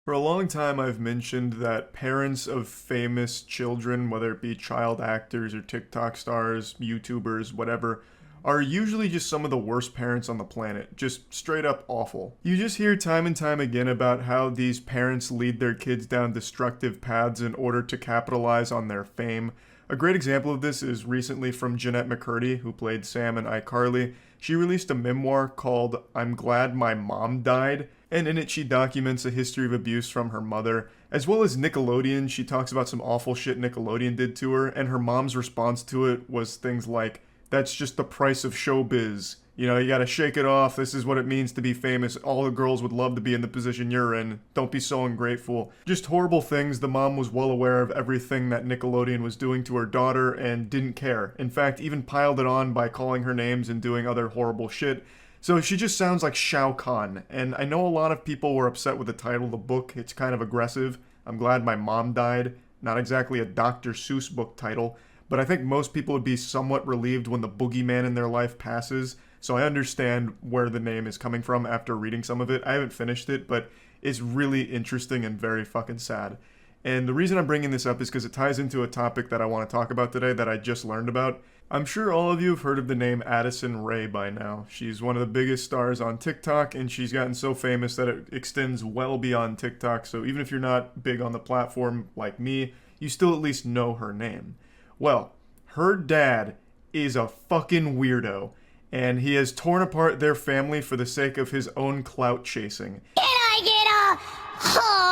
For a long time, I've mentioned that parents of famous children, whether it be child actors or TikTok stars, YouTubers, whatever, are usually just some of the worst parents on the planet. Just straight up awful. You just hear time and time again about how these parents lead their kids down destructive paths in order to capitalize on their fame. A great example of this is recently from Jeanette McCurdy, who played Sam in iCarly. She released a memoir called I'm Glad My Mom Died, and in it she documents a history of abuse from her mother. As well as Nickelodeon, she talks about some awful shit Nickelodeon did to her, and her mom's response to it was things like, that's just the price of showbiz. You know, you gotta shake it off. This is what it means to be famous. All the girls would love to be in the position you're in. Don't be so ungrateful. Just horrible things. The mom was well aware of everything that Nickelodeon was doing to her daughter and didn't care. In fact, even piled it on by calling her names and doing other horrible shit. So she just sounds like Shao Kahn. And I know a lot of people were upset with the title of the book. It's kind of aggressive. I'm Glad My Mom Died. Not exactly a Dr. Seuss book title. But I think most people would be somewhat relieved when the boogeyman in their life passes. So I understand where the name is coming from after reading some of it. I haven't finished it, but it's really interesting and very fucking sad. And the reason I'm bringing this up is because it ties into a topic that I want to talk about today that I just learned about. I'm sure all of you have heard of the name Addison Rae by now. She's one of the biggest stars on TikTok, and she's gotten so famous that it extends well beyond TikTok. So even if you're not big on the platform like me, you still at least know her name. Well, her dad is a fucking weirdo, and he has torn apart their family for the sake of his own clout chasing. Can I get a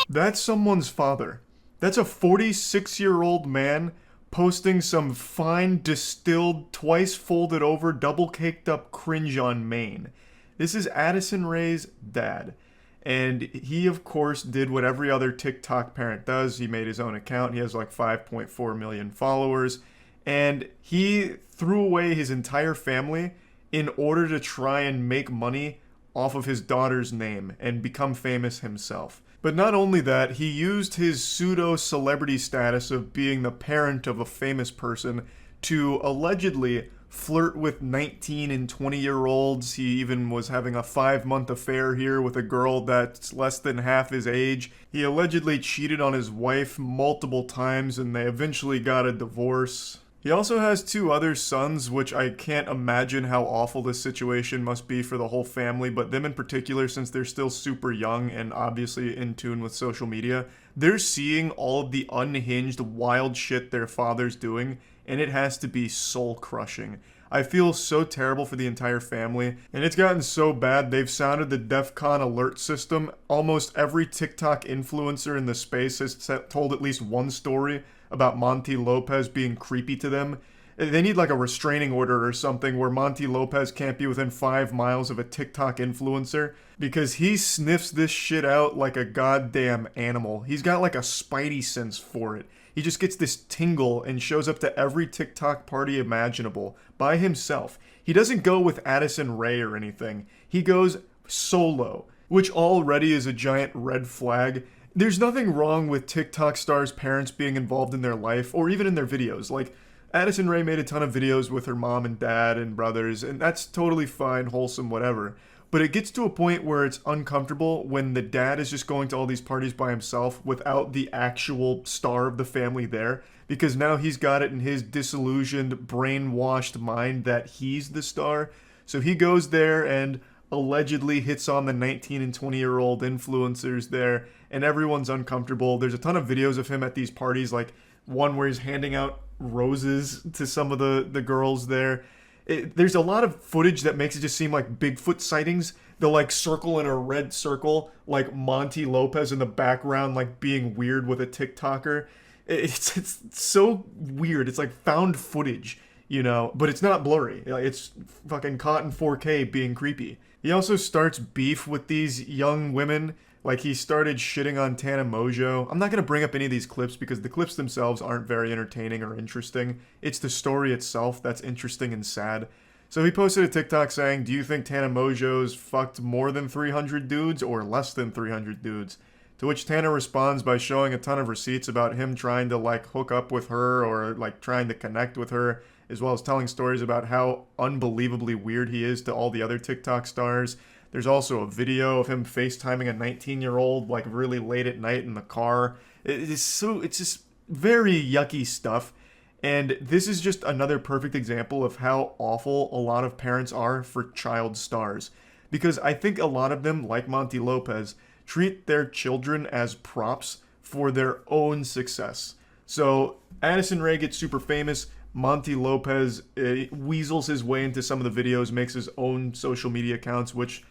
That's someone's father. That's a 46-year-old man posting some fine, distilled, twice folded over, double caked up cringe on Maine. This is Addison Rae's dad. And he, of course, did what every other TikTok parent does. He made his own account. He has like 5.4 million followers. And he threw away his entire family in order to try and make money off of his daughter's name and become famous himself. But not only that, he used his pseudo-celebrity status of being the parent of a famous person to allegedly flirt with 19 and 20-year-olds. He even was having a 5-month affair here with a girl that's less than half his age. He allegedly cheated on his wife multiple times, and they eventually got a divorce. He also has 2 other sons, which I can't imagine how awful this situation must be for the whole family, but them in particular, since they're still super young and obviously in tune with social media, they're seeing all of the unhinged, wild shit their father's doing, and it has to be soul-crushing. I feel so terrible for the entire family, and it's gotten so bad they've sounded the DEFCON alert system. Almost every TikTok influencer in the space has told at least one story about Monty Lopez being creepy to them. They need like a restraining order or something where Monty Lopez can't be within 5 miles of a TikTok influencer because he sniffs this shit out like a goddamn animal. He's got like a spidey sense for it. He just gets this tingle and shows up to every TikTok party imaginable by himself. He doesn't go with Addison Rae or anything. He goes solo, which already is a giant red flag. There's nothing wrong with TikTok stars' parents being involved in their life or even in their videos. Like, Addison Rae made a ton of videos with her mom and dad and brothers, and that's totally fine, wholesome, whatever. But it gets to a point where it's uncomfortable when the dad is just going to all these parties by himself without the actual star of the family there, because now he's got it in his disillusioned, brainwashed mind that he's the star. So he goes there and allegedly hits on the 19 and 20-year-old influencers there, and everyone's uncomfortable. There's a ton of videos of him at these parties, like one where he's handing out roses to some of the girls there. There's a lot of footage that makes it just seem like Bigfoot sightings. They'll like circle in a red circle, like Monty Lopez in the background, like being weird with a TikToker. It's so weird. It's like found footage, you know, but it's not blurry. It's fucking caught in 4K being creepy. He also starts beef with these young women. Like, he started shitting on Tana Mojo. I'm not going to bring up any of these clips because the clips themselves aren't very entertaining or interesting. It's the story itself that's interesting and sad. So he posted a TikTok saying, do you think Tana Mojo's fucked more than 300 dudes or less than 300 dudes? To which Tanner responds by showing a ton of receipts about him trying to like hook up with her or like trying to connect with her, as well as telling stories about how unbelievably weird he is to all the other TikTok stars. There's also a video of him FaceTiming a 19-year-old like really late at night in the car. It's just very yucky stuff. And this is just another perfect example of how awful a lot of parents are for child stars. Because I think a lot of them, like Monty Lopez, treat their children as props for their own success. So Addison Rae gets super famous. Monty Lopez weasels his way into some of the videos, makes his own social media accounts, which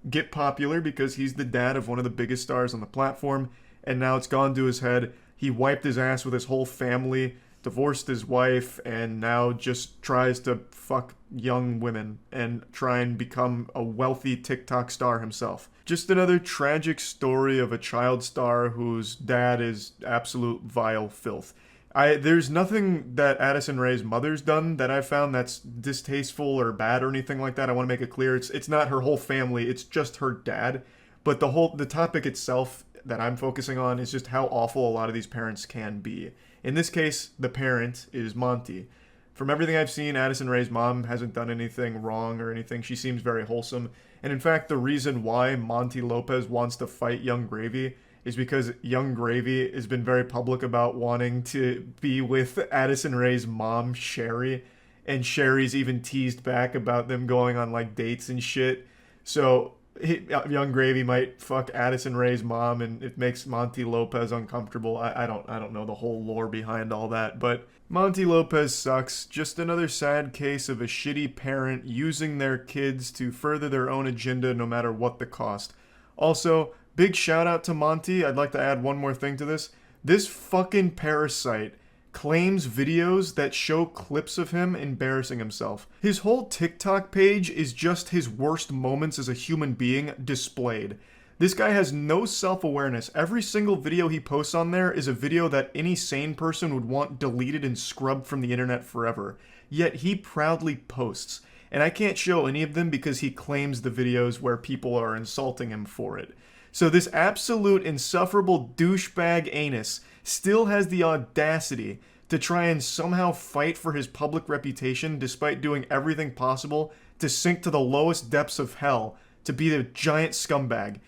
get popular because he's the dad of one of the biggest stars on the platform. And now it's gone to his head. He wiped his ass with his whole family, divorced his wife, and now just tries to fuck young women and try and become a wealthy TikTok star himself. Just another tragic story of a child star whose dad is absolute vile filth. There's nothing that Addison Rae's mother's done that I've found that's distasteful or bad or anything like that. I want to make it clear. It's not her whole family, it's just her dad. But the topic itself that I'm focusing on is just how awful a lot of these parents can be. In this case, the parent is Monty. From everything I've seen, Addison Rae's mom hasn't done anything wrong or anything. She seems very wholesome. And in fact, the reason why Monty Lopez wants to fight Young Gravy is because Young Gravy has been very public about wanting to be with Addison Rae's mom, Sherry. And Sherry's even teased back about them going on like dates and shit. So Young Gravy might fuck Addison Rae's mom, and it makes Monty Lopez uncomfortable. I don't know the whole lore behind all that, but Monty Lopez sucks. Just another sad case of a shitty parent using their kids to further their own agenda no matter what the cost. Also, big shout out to Monty. I'd like to add one more thing to this. This fucking parasite claims videos that show clips of him embarrassing himself. His whole TikTok page is just his worst moments as a human being displayed. This guy has no self-awareness. Every single video he posts on there is a video that any sane person would want deleted and scrubbed from the internet forever. Yet he proudly posts. And I can't show any of them because he claims the videos where people are insulting him for it. So this absolute insufferable douchebag anus still has the audacity to try and somehow fight for his public reputation despite doing everything possible to sink to the lowest depths of hell to be the giant scumbag.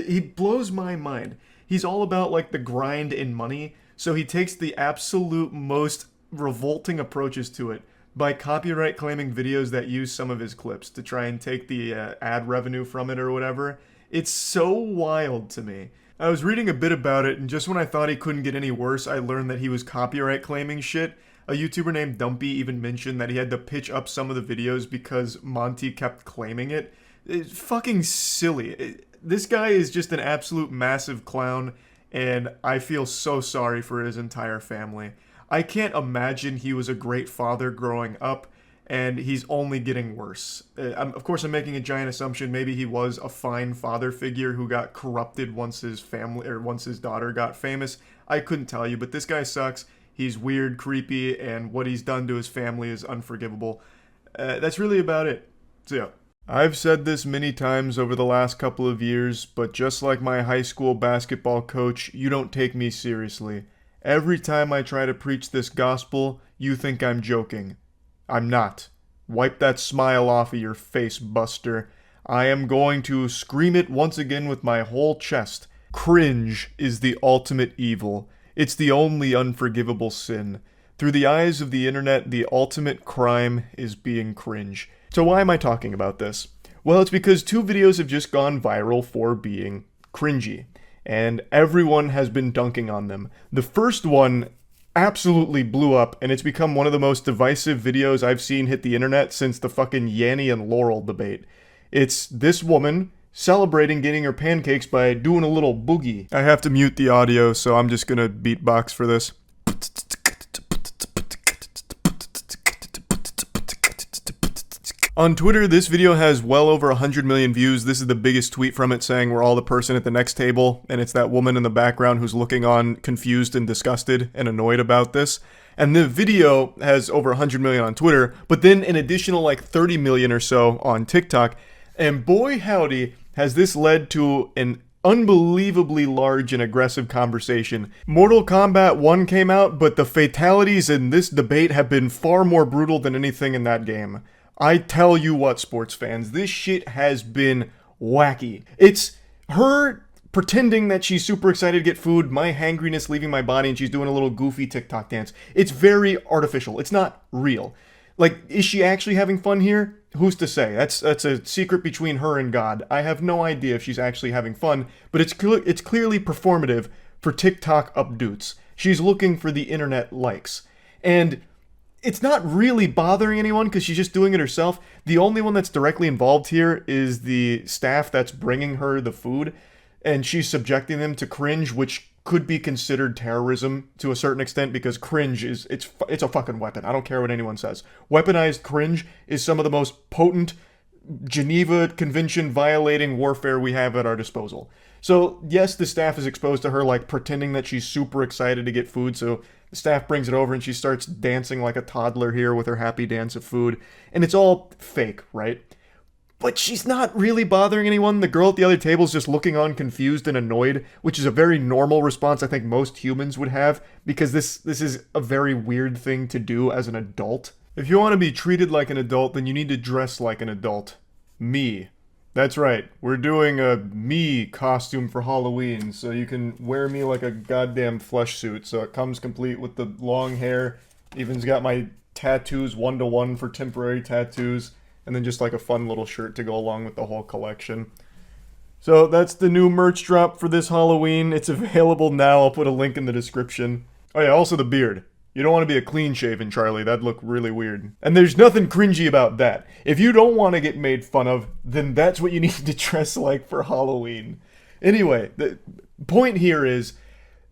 He blows my mind. He's all about like the grind and money, so he takes the absolute most revolting approaches to it by copyright claiming videos that use some of his clips to try and take the ad revenue from it or whatever. It's so wild to me. I was reading a bit about it, and just when I thought he couldn't get any worse, I learned that he was copyright claiming shit. A YouTuber named Dumpy even mentioned that he had to pitch up some of the videos because Monty kept claiming it. It's fucking silly. This guy is just an absolute massive clown, and I feel so sorry for his entire family. I can't imagine he was a great father growing up, and he's only getting worse. Of course, I'm making a giant assumption. Maybe he was a fine father figure who got corrupted once his family or once his daughter got famous. I couldn't tell you, but this guy sucks. He's weird, creepy, and what he's done to his family is unforgivable. That's really about it. So yeah. I've said this many times over the last couple of years, but just like my high school basketball coach, you don't take me seriously. Every time I try to preach this gospel, you think I'm joking. I'm not. Wipe that smile off of your face, Buster. I am going to scream it once again with my whole chest. Cringe is the ultimate evil. It's the only unforgivable sin. Through the eyes of the internet, the ultimate crime is being cringe. So why am I talking about this? Well, it's because two videos have just gone viral for being cringy, and everyone has been dunking on them. The first one absolutely blew up, and it's become one of the most divisive videos I've seen hit the internet since the fucking Yanny and Laurel debate. It's this woman celebrating getting her pancakes by doing a little boogie. I have to mute the audio, so I'm just gonna beatbox for this. On Twitter, this video has well over 100 million views. This is the biggest tweet from it, saying we're all the person at the next table, and it's that woman in the background who's looking on confused and disgusted and annoyed about this. And the video has over 100 million on Twitter, but then an additional like 30 million or so on TikTok. And boy howdy, has this led to an unbelievably large and aggressive conversation. Mortal Kombat 1 came out, but the fatalities in this debate have been far more brutal than anything in that game. I tell you what, sports fans, this shit has been wacky. It's her pretending that she's super excited to get food, my hangriness leaving my body, and she's doing a little goofy TikTok dance. It's very artificial. It's not real. Like, is she actually having fun here? Who's to say? That's a secret between her and God. I have no idea if she's actually having fun, but it's clearly performative for TikTok updates. She's looking for the internet likes. And it's not really bothering anyone because she's just doing it herself. The only one that's directly involved here is the staff that's bringing her the food, and she's subjecting them to cringe, which could be considered terrorism to a certain extent because cringe it's a fucking weapon. I don't care what anyone says. Weaponized cringe is some of the most potent Geneva Convention violating warfare we have at our disposal. So yes, the staff is exposed to her like pretending that she's super excited to get food, so the staff brings it over and she starts dancing like a toddler here with her happy dance of food, and it's all fake, right? But she's not really bothering anyone. The girl at the other table is just looking on confused and annoyed, which is a very normal response I think most humans would have, because this is a very weird thing to do as an adult. If you want to be treated like an adult, then you need to dress like an adult. Me. That's right. We're doing a me costume for Halloween, so you can wear me like a goddamn flesh suit. So it comes complete with the long hair. Even's got my tattoos 1-to-1 for temporary tattoos. And then just like a fun little shirt to go along with the whole collection. So that's the new merch drop for this Halloween. It's available now. I'll put a link in the description. Oh yeah, also the beard. You don't want to be a clean shaven Charlie. That'd look really weird. And there's nothing cringy about that. If you don't want to get made fun of, then that's what you need to dress like for Halloween. Anyway, the point here is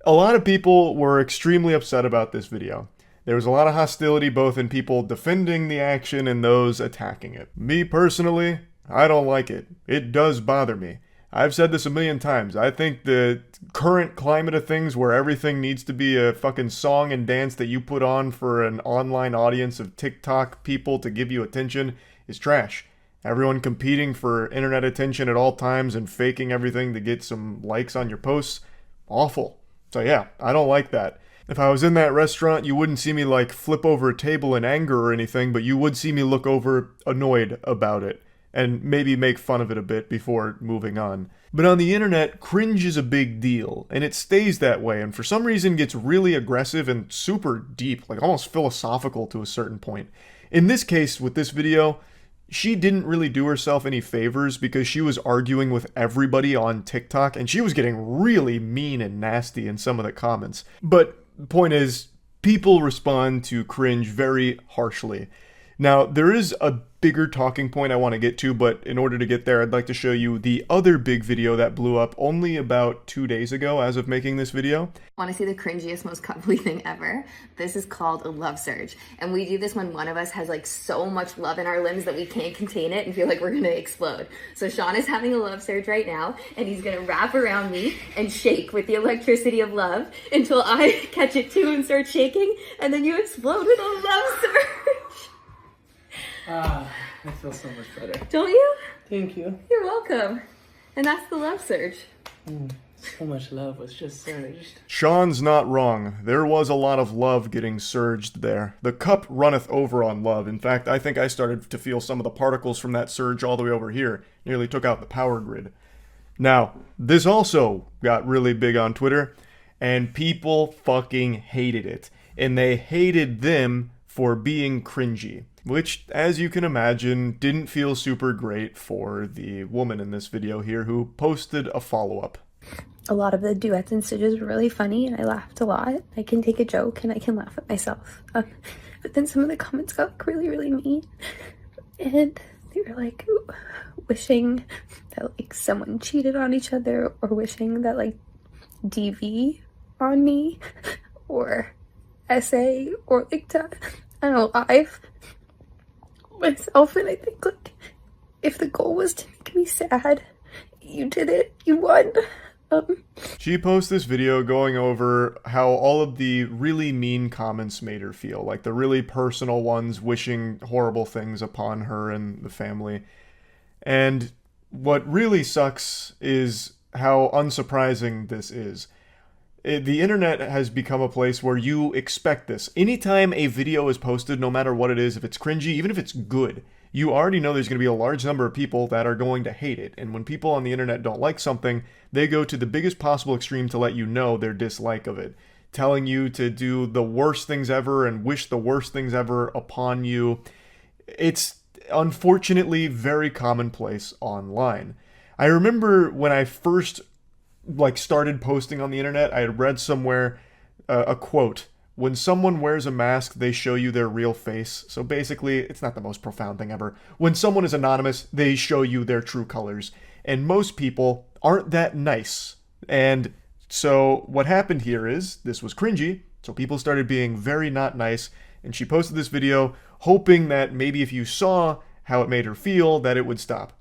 a lot of people were extremely upset about this video. There was a lot of hostility both in people defending the action and those attacking it. Me personally, I don't like it. It does bother me. I've said this a million times. I think the current climate of things where everything needs to be a fucking song and dance that you put on for an online audience of TikTok people to give you attention is trash. Everyone competing for internet attention at all times and faking everything to get some likes on your posts, awful. So yeah, I don't like that. If I was in that restaurant, you wouldn't see me like flip over a table in anger or anything, but you would see me look over annoyed about it and maybe make fun of it a bit before moving on. But on the internet, cringe is a big deal, and it stays that way, and for some reason gets really aggressive and super deep, like almost philosophical to a certain point. In this case, with this video, she didn't really do herself any favors because she was arguing with everybody on TikTok, and she was getting really mean and nasty in some of the comments. But the point is, people respond to cringe very harshly. Now, there is a bigger talking point I want to get to, but in order to get there, I'd like to show you the other big video that blew up only about 2 days ago as of making this video. Want to see the cringiest, most cuddly thing ever? This is called a love surge. And we do this when one of us has like so much love in our limbs that we can't contain it and feel like we're going to explode. So Sean is having a love surge right now, and he's going to wrap around me and shake with the electricity of love until I catch it too and start shaking, and then you explode with a love surge. I feel so much better. Don't you? Thank you. You're welcome. And that's the love surge. So much love was just surged. Sean's not wrong. There was a lot of love getting surged there. The cup runneth over on love. In fact, I think I started to feel some of the particles from that surge all the way over here. Nearly took out the power grid. Now, this also got really big on Twitter, and people fucking hated it. And they hated them for being cringy. Which, as you can imagine, didn't feel super great for the woman in this video here who posted a follow-up. A lot of the duets and stitches were really funny, and I laughed a lot. I can take a joke, and I can laugh at myself. But then some of the comments got like, really, really mean. And they were like wishing that like someone cheated on each other, or wishing that like DV on me, or essay, or like to unalive myself. And I think like if the goal was to make me sad, you did it, you won. She posts this video going over how all of the really mean comments made her feel, like the really personal ones wishing horrible things upon her and the family. And what really sucks is how unsurprising this is. The internet has become a place where you expect this. Anytime a video is posted, no matter what it is, if it's cringy, even if it's good, you already know there's going to be a large number of people that are going to hate it. And when people on the internet don't like something, they go to the biggest possible extreme to let you know their dislike of it, telling you to do the worst things ever and wish the worst things ever upon you. It's unfortunately very commonplace online. I remember when I first started posting on the internet, I had read somewhere a quote: when someone wears a mask, they show you their real face. So basically, it's not the most profound thing ever. When someone is anonymous, they show you their true colors. And most people aren't that nice. And so what happened here is, this was cringy, so people started being very not nice, and she posted this video hoping that maybe if you saw how it made her feel, that it would stop.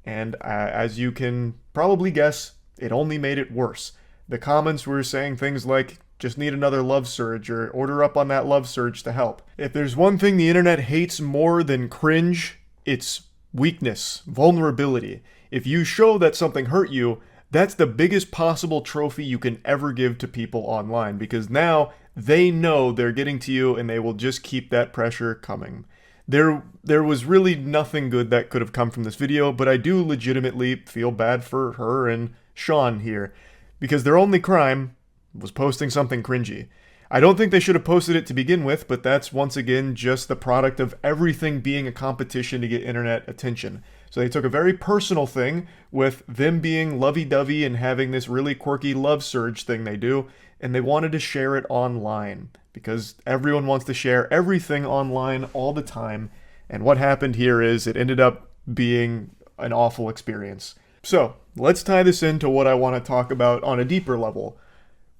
And as you can probably guess, it only made it worse. The comments were saying things like, just need another love surge, or order up on that love surge to help. If there's one thing the internet hates more than cringe, it's weakness, vulnerability. If you show that something hurt you, that's the biggest possible trophy you can ever give to people online, because now they know they're getting to you and they will just keep that pressure coming. There was really nothing good that could have come from this video, but I do legitimately feel bad for her and Sean here, because their only crime was posting something cringy. I don't think they should have posted it to begin with, but that's once again just the product of everything being a competition to get internet attention. So they took a very personal thing with them being lovey-dovey and having this really quirky love surge thing they do, and they wanted to share it online, because everyone wants to share everything online all the time, and what happened here is it ended up being an awful experience. So, let's tie this into what I want to talk about on a deeper level.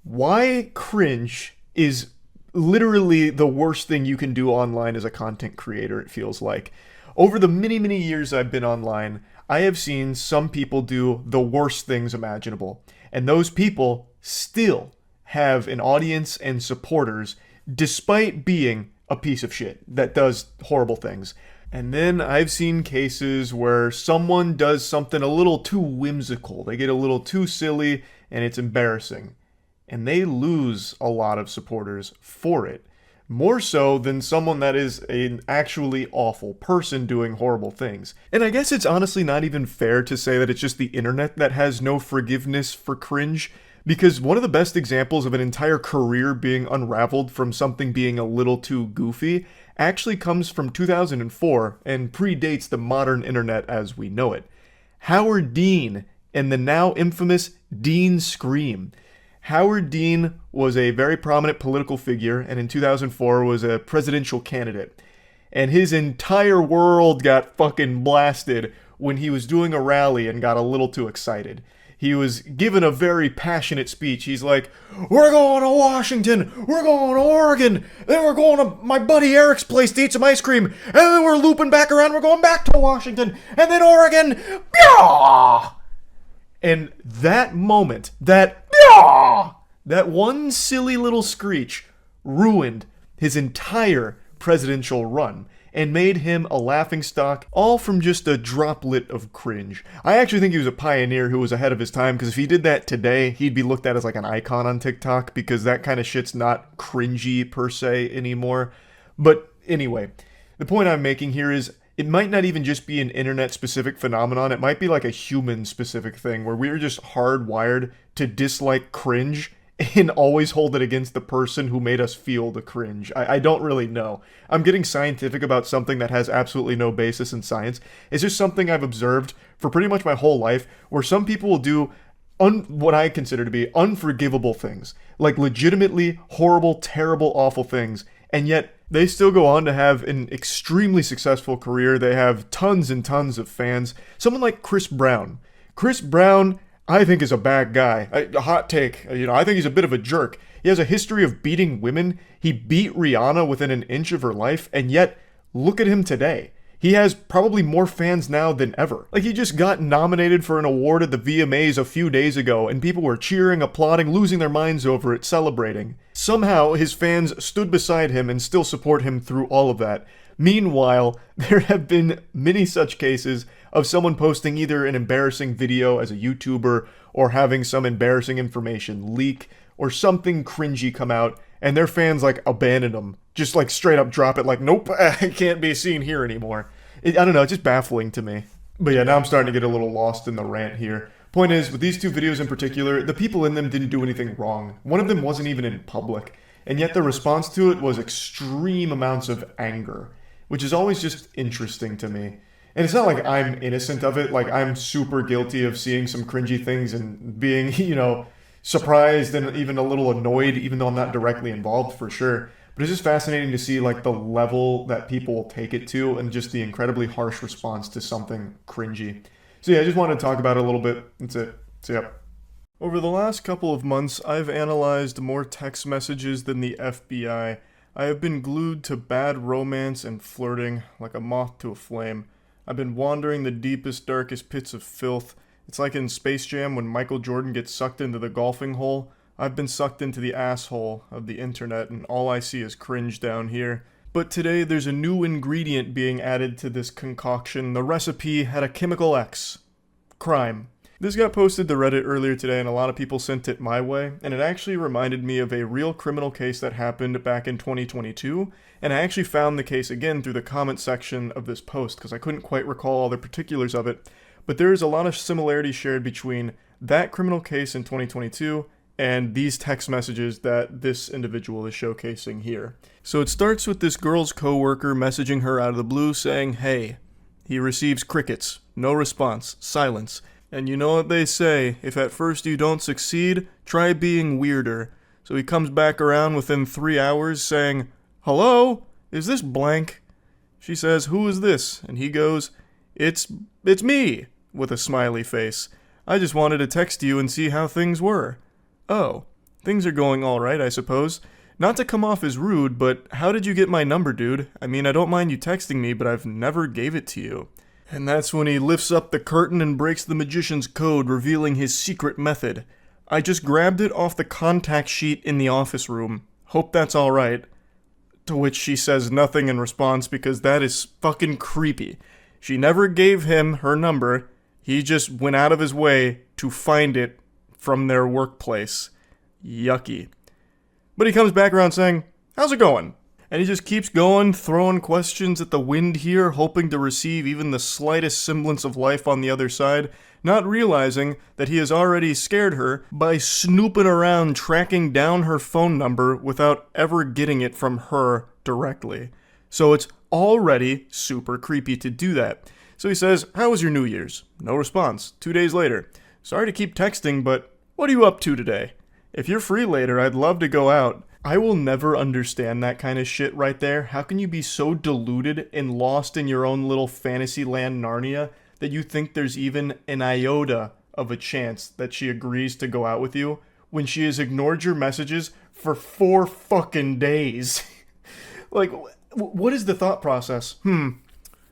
Why cringe is literally the worst thing you can do online as a content creator, it feels like. Over the many, many years I've been online, I have seen some people do the worst things imaginable. And those people still have an audience and supporters, despite being a piece of shit that does horrible things. And then I've seen cases where someone does something a little too whimsical. They get a little too silly, and it's embarrassing. And they lose a lot of supporters for it. More so than someone that is an actually awful person doing horrible things. And I guess it's honestly not even fair to say that it's just the internet that has no forgiveness for cringe, because one of the best examples of an entire career being unraveled from something being a little too goofy actually comes from 2004 and predates the modern internet as we know it. Howard Dean and the now infamous Dean Scream. Howard Dean was a very prominent political figure, and in 2004 was a presidential candidate. And his entire world got fucking blasted when he was doing a rally and got a little too excited. He was given a very passionate speech. He's like, we're going to Washington, we're going to Oregon, then we're going to my buddy Eric's place to eat some ice cream, and then we're looping back around, we're going back to Washington, and then Oregon. Byah! And that moment, that one silly little screech ruined his entire presidential run and made him a laughingstock, all from just a droplet of cringe. I actually think he was a pioneer who was ahead of his time, because if he did that today, he'd be looked at as like an icon on TikTok, because that kind of shit's not cringy per se anymore. But anyway, the point I'm making here is, it might not even just be an internet-specific phenomenon. It might be like a human-specific thing where we're just hardwired to dislike cringe and always hold it against the person who made us feel the cringe. I don't really know. I'm getting scientific about something that has absolutely no basis in science. It's just something I've observed for pretty much my whole life, where some people will do what I consider to be unforgivable things. Like legitimately horrible, terrible, awful things. And yet, they still go on to have an extremely successful career. They have tons and tons of fans. Someone like Chris Brown. Chris Brown, I think, is a bad guy. A hot take. I think he's a bit of a jerk. He has a history of beating women. He beat Rihanna within an inch of her life. And yet, look at him today. He has probably more fans now than ever. Like, he just got nominated for an award at the VMAs a few days ago, and people were cheering, applauding, losing their minds over it, celebrating. Somehow, his fans stood beside him and still support him through all of that. Meanwhile, there have been many such cases of someone posting either an embarrassing video as a YouTuber or having some embarrassing information leak or something cringy come out, and their fans like abandon them. Just like straight up drop it like, nope, it can't be seen here anymore. I don't know, it's just baffling to me. But yeah, now I'm starting to get a little lost in the rant here. Point is, with these two videos in particular, the people in them didn't do anything wrong. One of them wasn't even in public. And yet the response to it was extreme amounts of anger, which is always just interesting to me. And it's not like I'm innocent of it, like I'm super guilty of seeing some cringy things and being, surprised and even a little annoyed, even though I'm not directly involved for sure. But it's just fascinating to see like the level that people take it to and just the incredibly harsh response to something cringy. So yeah, I just wanted to talk about it a little bit. That's it. So yeah. Over the last couple of months, I've analyzed more text messages than the FBI. I have been glued to bad romance and flirting like a moth to a flame. I've been wandering the deepest, darkest pits of filth. It's like in Space Jam when Michael Jordan gets sucked into the golfing hole. I've been sucked into the asshole of the internet, and all I see is cringe down here. But today, there's a new ingredient being added to this concoction. The recipe had a chemical X. Crime. This got posted to Reddit earlier today, and a lot of people sent it my way, and it actually reminded me of a real criminal case that happened back in 2022, and I actually found the case again through the comment section of this post, because I couldn't quite recall all the particulars of it, but there is a lot of similarities shared between that criminal case in 2022 and these text messages that this individual is showcasing here. So it starts with this girl's coworker messaging her out of the blue saying, "Hey." He receives crickets, no response, silence. And you know what they say, if at first you don't succeed, try being weirder. So he comes back around within 3 hours saying, "Hello? Is this blank?" She says, "Who is this?" And he goes, It's me," with a smiley face. "I just wanted to text you and see how things were." "Oh, things are going alright, I suppose. Not to come off as rude, but how did you get my number, dude? I mean, I don't mind you texting me, but I've never gave it to you." And that's when he lifts up the curtain and breaks the magician's code, revealing his secret method. "I just grabbed it off the contact sheet in the office room. Hope that's alright." To which she says nothing in response because that is fucking creepy. She never gave him her number. He just went out of his way to find it from their workplace. Yucky. But he comes back around saying, "How's it going?" And he just keeps going, throwing questions at the wind here, hoping to receive even the slightest semblance of life on the other side, not realizing that he has already scared her by snooping around tracking down her phone number without ever getting it from her directly. So it's already super creepy to do that. So he says, "How was your New Year's?" No response. 2 days later. "Sorry to keep texting, but what are you up to today? If you're free later, I'd love to go out." I will never understand that kind of shit right there. How can you be so deluded and lost in your own little fantasy land Narnia that you think there's even an iota of a chance that she agrees to go out with you when she has ignored your messages for 4 fucking days? Like, what is the thought process?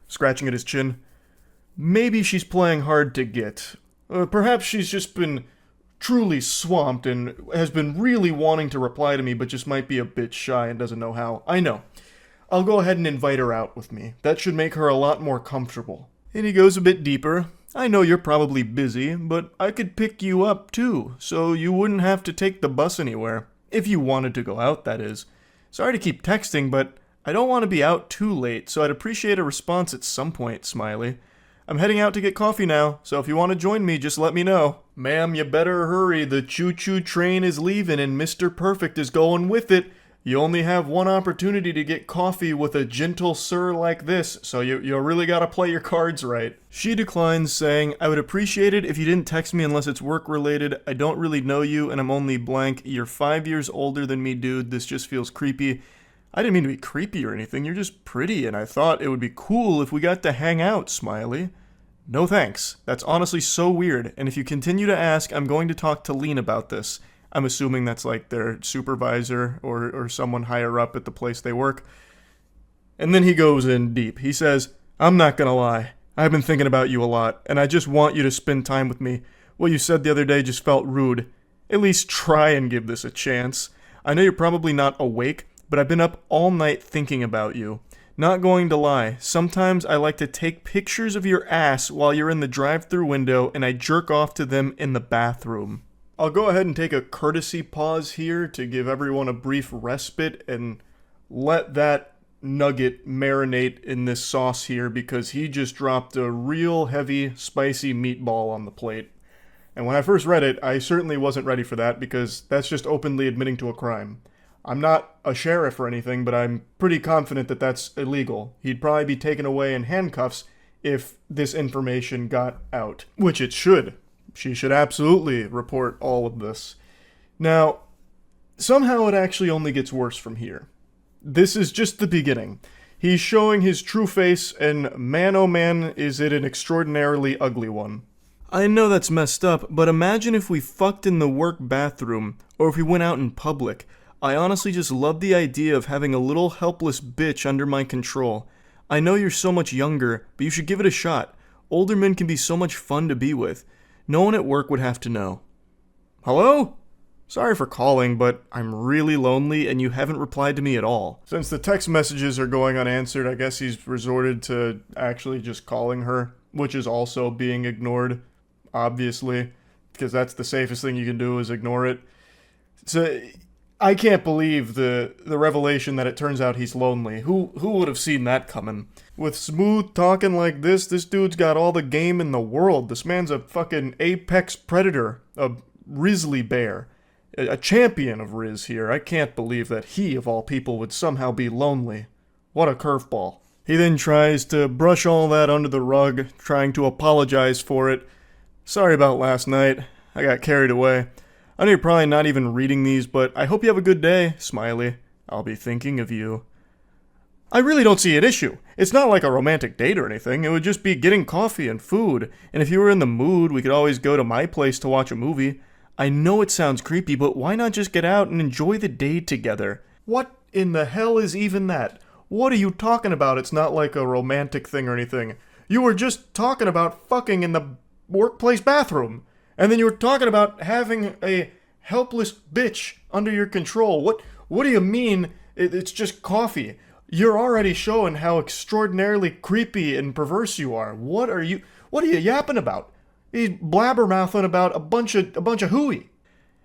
Scratching at his chin. Maybe she's playing hard to get. Perhaps she's just been truly swamped and has been really wanting to reply to me but just might be a bit shy and doesn't know how. I know. I'll go ahead and invite her out with me. That should make her a lot more comfortable. And he goes a bit deeper. "I know you're probably busy, but I could pick you up too, so you wouldn't have to take the bus anywhere. If you wanted to go out, that is. Sorry to keep texting, but I don't want to be out too late, so I'd appreciate a response at some point, smiley. I'm heading out to get coffee now, so if you want to join me, just let me know. Ma'am, you better hurry. The choo-choo train is leaving and Mr. Perfect is going with it. You only have one opportunity to get coffee with a gentle sir like this, so you really gotta play your cards right." She declines, saying, "I would appreciate it if you didn't text me unless it's work-related. I don't really know you, and I'm only blank. You're 5 years older than me, dude. This just feels creepy." "I didn't mean to be creepy or anything. You're just pretty, and I thought it would be cool if we got to hang out, smiley." "No thanks. That's honestly so weird, and if you continue to ask, I'm going to talk to Lean about this." I'm assuming that's like their supervisor or someone higher up at the place they work. And then he goes in deep. He says, "I'm not gonna lie. I've been thinking about you a lot, and I just want you to spend time with me. What you said the other day just felt rude. At least try and give this a chance. I know you're probably not awake, but I've been up all night thinking about you. Not going to lie, sometimes I like to take pictures of your ass while you're in the drive-thru window and I jerk off to them in the bathroom. I'll go ahead and take a courtesy pause here to give everyone a brief respite and let that nugget marinate in this sauce here because he just dropped a real heavy, spicy meatball on the plate. And when I first read it, I certainly wasn't ready for that because that's just openly admitting to a crime. I'm not a sheriff or anything, but I'm pretty confident that that's illegal. He'd probably be taken away in handcuffs if this information got out, which it should. She should absolutely report all of this. Now, somehow it actually only gets worse from here. This is just the beginning. He's showing his true face, and man oh man, is it an extraordinarily ugly one. I know that's messed up, but imagine if we fucked in the work bathroom, or if we went out in public. I honestly just love the idea of having a little helpless bitch under my control. I know you're so much younger, but you should give it a shot. Older men can be so much fun to be with. No one at work would have to know. Hello? Sorry for calling, but I'm really lonely and you haven't replied to me at all. Since the text messages are going unanswered, I guess he's resorted to actually just calling her, which is also being ignored, obviously, because that's the safest thing you can do is ignore it. So I can't believe the revelation that it turns out he's lonely. Who would have seen that coming? With smooth talking like this dude's got all the game in the world. This man's a fucking apex predator, a grizzly bear, a champion of Riz here. I can't believe that he, of all people, would somehow be lonely. What a curveball. He then tries to brush all that under the rug, trying to apologize for it. Sorry about last night. I got carried away. I know you're probably not even reading these, but I hope you have a good day, smiley. I'll be thinking of you. I really don't see an issue. It's not like a romantic date or anything. It would just be getting coffee and food. And if you were in the mood, we could always go to my place to watch a movie. I know it sounds creepy, but why not just get out and enjoy the day together? What in the hell is even that? What are you talking about? It's not like a romantic thing or anything. You were just talking about fucking in the workplace bathroom. And then you were talking about having a helpless bitch under your control. What do you mean it's just coffee? You're already showing how extraordinarily creepy and perverse you are. What are you yapping about? He's blabbermouthing about a bunch of hooey.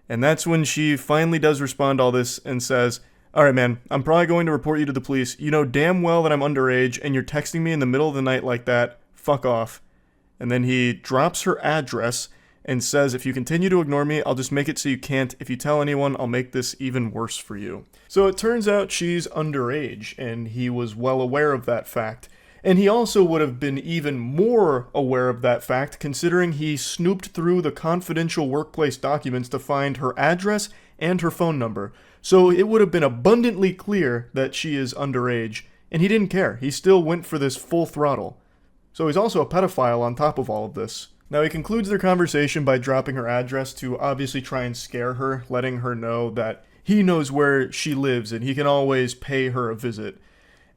And that's when she finally does respond to all this and says, "Alright man, I'm probably going to report you to the police. You know damn well that I'm underage and you're texting me in the middle of the night like that. Fuck off." And then he drops her address and says, "If you continue to ignore me, I'll just make it so you can't. If you tell anyone, I'll make this even worse for you." So it turns out she's underage, and he was well aware of that fact. And he also would have been even more aware of that fact, considering he snooped through the confidential workplace documents to find her address and her phone number. So it would have been abundantly clear that she is underage, and he didn't care. He still went for this full throttle. So he's also a pedophile on top of all of this. Now, he concludes their conversation by dropping her address to obviously try and scare her, letting her know that he knows where she lives and he can always pay her a visit.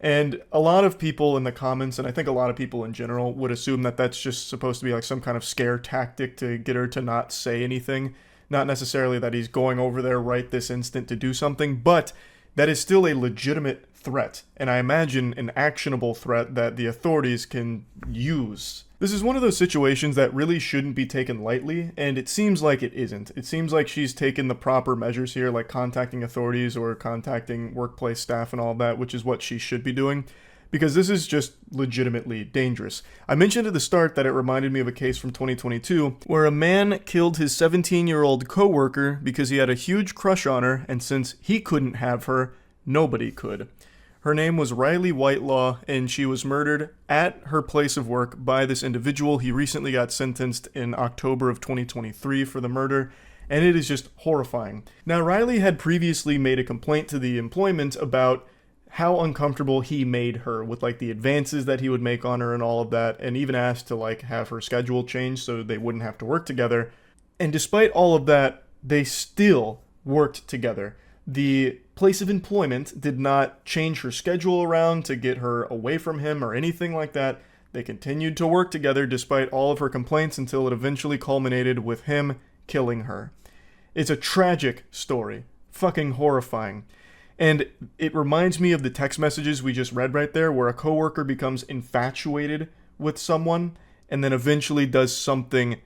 And a lot of people in the comments, and I think a lot of people in general, would assume that that's just supposed to be like some kind of scare tactic to get her to not say anything. Not necessarily that he's going over there right this instant to do something, but that is still a legitimate threat, and I imagine an actionable threat that the authorities can use. This is one of those situations that really shouldn't be taken lightly, and it seems like it isn't. It seems like she's taken the proper measures here, like contacting authorities or contacting workplace staff and all that, which is what she should be doing, because this is just legitimately dangerous. I mentioned at the start that it reminded me of a case from 2022, where a man killed his 17-year-old coworker because he had a huge crush on her, and since he couldn't have her, nobody could. Her name was Riley Whitelaw, and she was murdered at her place of work by this individual. He recently got sentenced in October of 2023 for the murder, and it is just horrifying. Now, Riley had previously made a complaint to the employment about how uncomfortable he made her with like the advances that he would make on her and all of that, and even asked to like have her schedule changed so they wouldn't have to work together. And despite all of that, they still worked together. The place of employment did not change her schedule around to get her away from him or anything like that. They continued to work together despite all of her complaints until it eventually culminated with him killing her. It's a tragic story. Fucking horrifying. And it reminds me of the text messages we just read right there, where a coworker becomes infatuated with someone and then eventually does something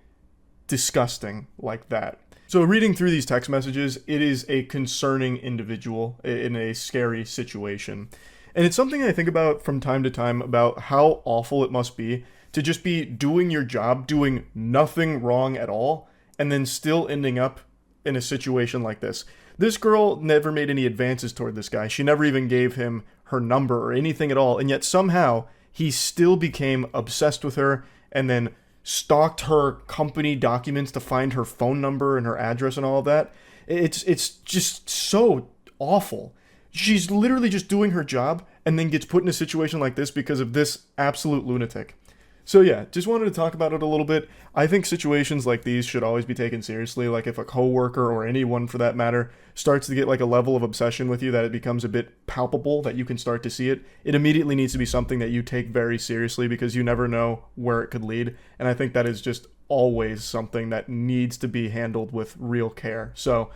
disgusting like that. So reading through these text messages, it is a concerning individual in a scary situation. And it's something I think about from time to time about how awful it must be to just be doing your job, doing nothing wrong at all, and then still ending up in a situation like this. This girl never made any advances toward this guy. She never even gave him her number or anything at all. And yet somehow he still became obsessed with her and then stalked her company documents to find her phone number and her address and all of that. It's just so awful. She's literally just doing her job and then gets put in a situation like this because of this absolute lunatic. So yeah, just wanted to talk about it a little bit. I think situations like these should always be taken seriously. Like if a coworker or anyone for that matter starts to get like a level of obsession with you that it becomes a bit palpable, that you can start to see it, it immediately needs to be something that you take very seriously because you never know where it could lead. And I think that is just always something that needs to be handled with real care. So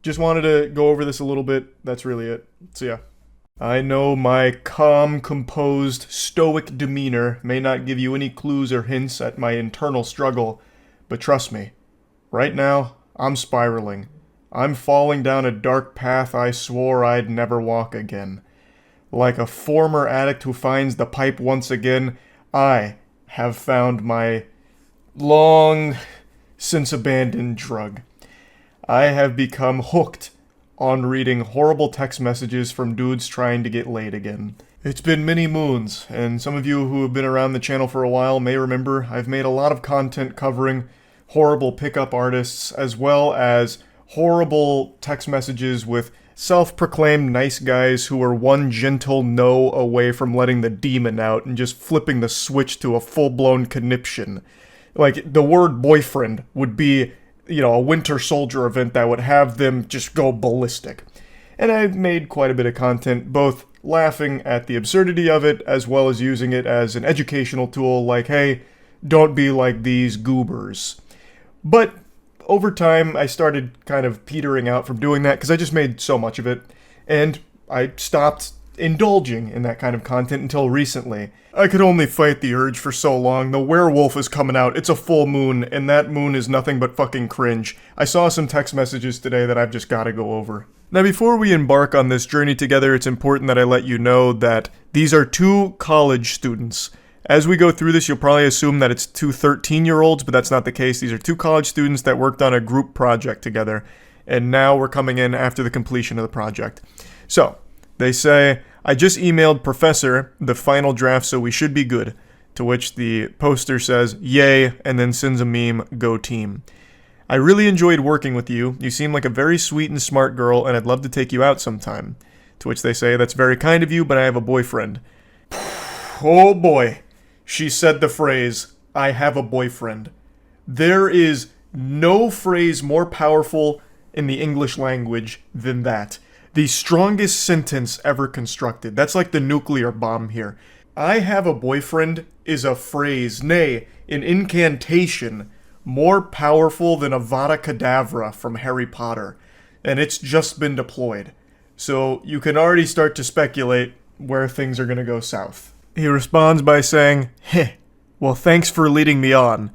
just wanted to go over this a little bit. That's really it. So yeah. I know my calm, composed, stoic demeanor may not give you any clues or hints at my internal struggle, but trust me, right now, I'm spiraling. I'm falling down a dark path I swore I'd never walk again. Like a former addict who finds the pipe once again, I have found my long since abandoned drug. I have become hooked on reading horrible text messages from dudes trying to get laid again. It's been many moons, and some of you who have been around the channel for a while may remember I've made a lot of content covering horrible pickup artists, as well as horrible text messages with self-proclaimed nice guys who are one gentle no away from letting the demon out and just flipping the switch to a full-blown conniption. Like, the word boyfriend would be, a Winter Soldier event that would have them just go ballistic. And I've made quite a bit of content, both laughing at the absurdity of it, as well as using it as an educational tool, like, hey, don't be like these goobers. But over time, I started kind of petering out from doing that, because I just made so much of it, and I stopped indulging in that kind of content until recently. I could only fight the urge for so long. The werewolf is coming out. It's a full moon, and that moon is nothing but fucking cringe. I saw some text messages today that I've just gotta go over. Now, before we embark on this journey together, it's important that I let you know that these are two college students. As we go through this, you'll probably assume that it's two 13-year-olds, but that's not the case. These are two college students that worked on a group project together, and now we're coming in after the completion of the project. So, they say, I just emailed Professor the final draft, so we should be good. To which the poster says, yay, and then sends a meme, go team. I really enjoyed working with you. You seem like a very sweet and smart girl, and I'd love to take you out sometime. To which they say, that's very kind of you, but I have a boyfriend. Oh boy. She said the phrase, I have a boyfriend. There is no phrase more powerful in the English language than that. The strongest sentence ever constructed. That's like the nuclear bomb here. I have a boyfriend is a phrase, nay, an incantation, more powerful than Avada Kedavra from Harry Potter. And it's just been deployed. So you can already start to speculate where things are going to go south. He responds by saying, heh, well thanks for leading me on.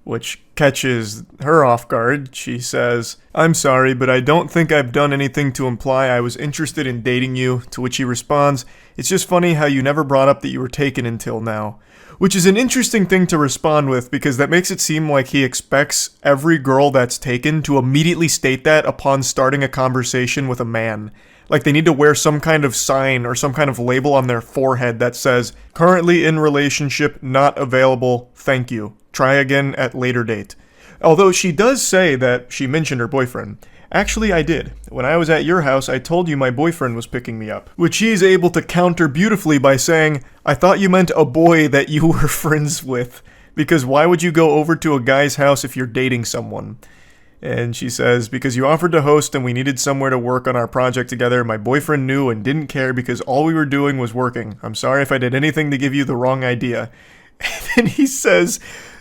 Which catches her off guard. She says, I'm sorry, but I don't think I've done anything to imply I was interested in dating you, to which he responds, it's just funny how you never brought up that you were taken until now. Which is an interesting thing to respond with, because that makes it seem like he expects every girl that's taken to immediately state that upon starting a conversation with a man. Like they need to wear some kind of sign or some kind of label on their forehead that says, currently in relationship, not available, thank you. Try again at later date. Although she does say that she mentioned her boyfriend. Actually, I did. When I was at your house, I told you my boyfriend was picking me up. Which he's able to counter beautifully by saying, I thought you meant a boy that you were friends with. Because why would you go over to a guy's house if you're dating someone? And she says, because you offered to host and we needed somewhere to work on our project together, my boyfriend knew and didn't care because all we were doing was working. I'm sorry if I did anything to give you the wrong idea. And then he says,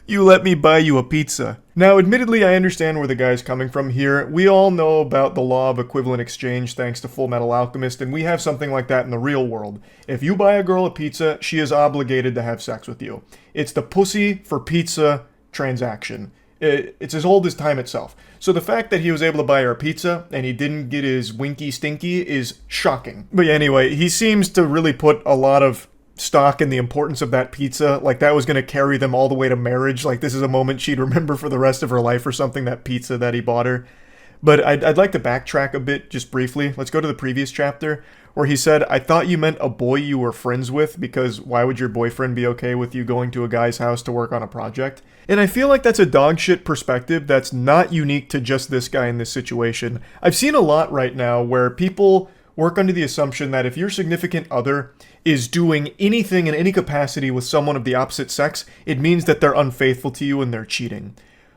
You let me buy you a pizza. Now, admittedly, I understand where the guy's coming from here. We all know about the law of equivalent exchange thanks to Full Metal Alchemist, and we have something like that in the real world. If you buy a girl a pizza, she is obligated to have sex with you. It's the pussy for pizza transaction. It's as old as time itself. So the fact that he was able to buy her a pizza and he didn't get his winky stinky is shocking. But yeah, anyway, he seems to really put a lot of stock in the importance of that pizza, like that was going to carry them all the way to marriage, like this is a moment she'd remember for the rest of her life or something, that pizza that he bought her. But I'd like to backtrack a bit just briefly. Let's go to the previous chapter where he said, I thought you meant a boy you were friends with, because why would your boyfriend be okay with you going to a guy's house to work on a project? And I feel like that's a dogshit perspective that's not unique to just this guy in this situation. I've seen a lot right now where people work under the assumption that if your significant other is doing anything in any capacity with someone of the opposite sex, it means that they're unfaithful to you and they're cheating.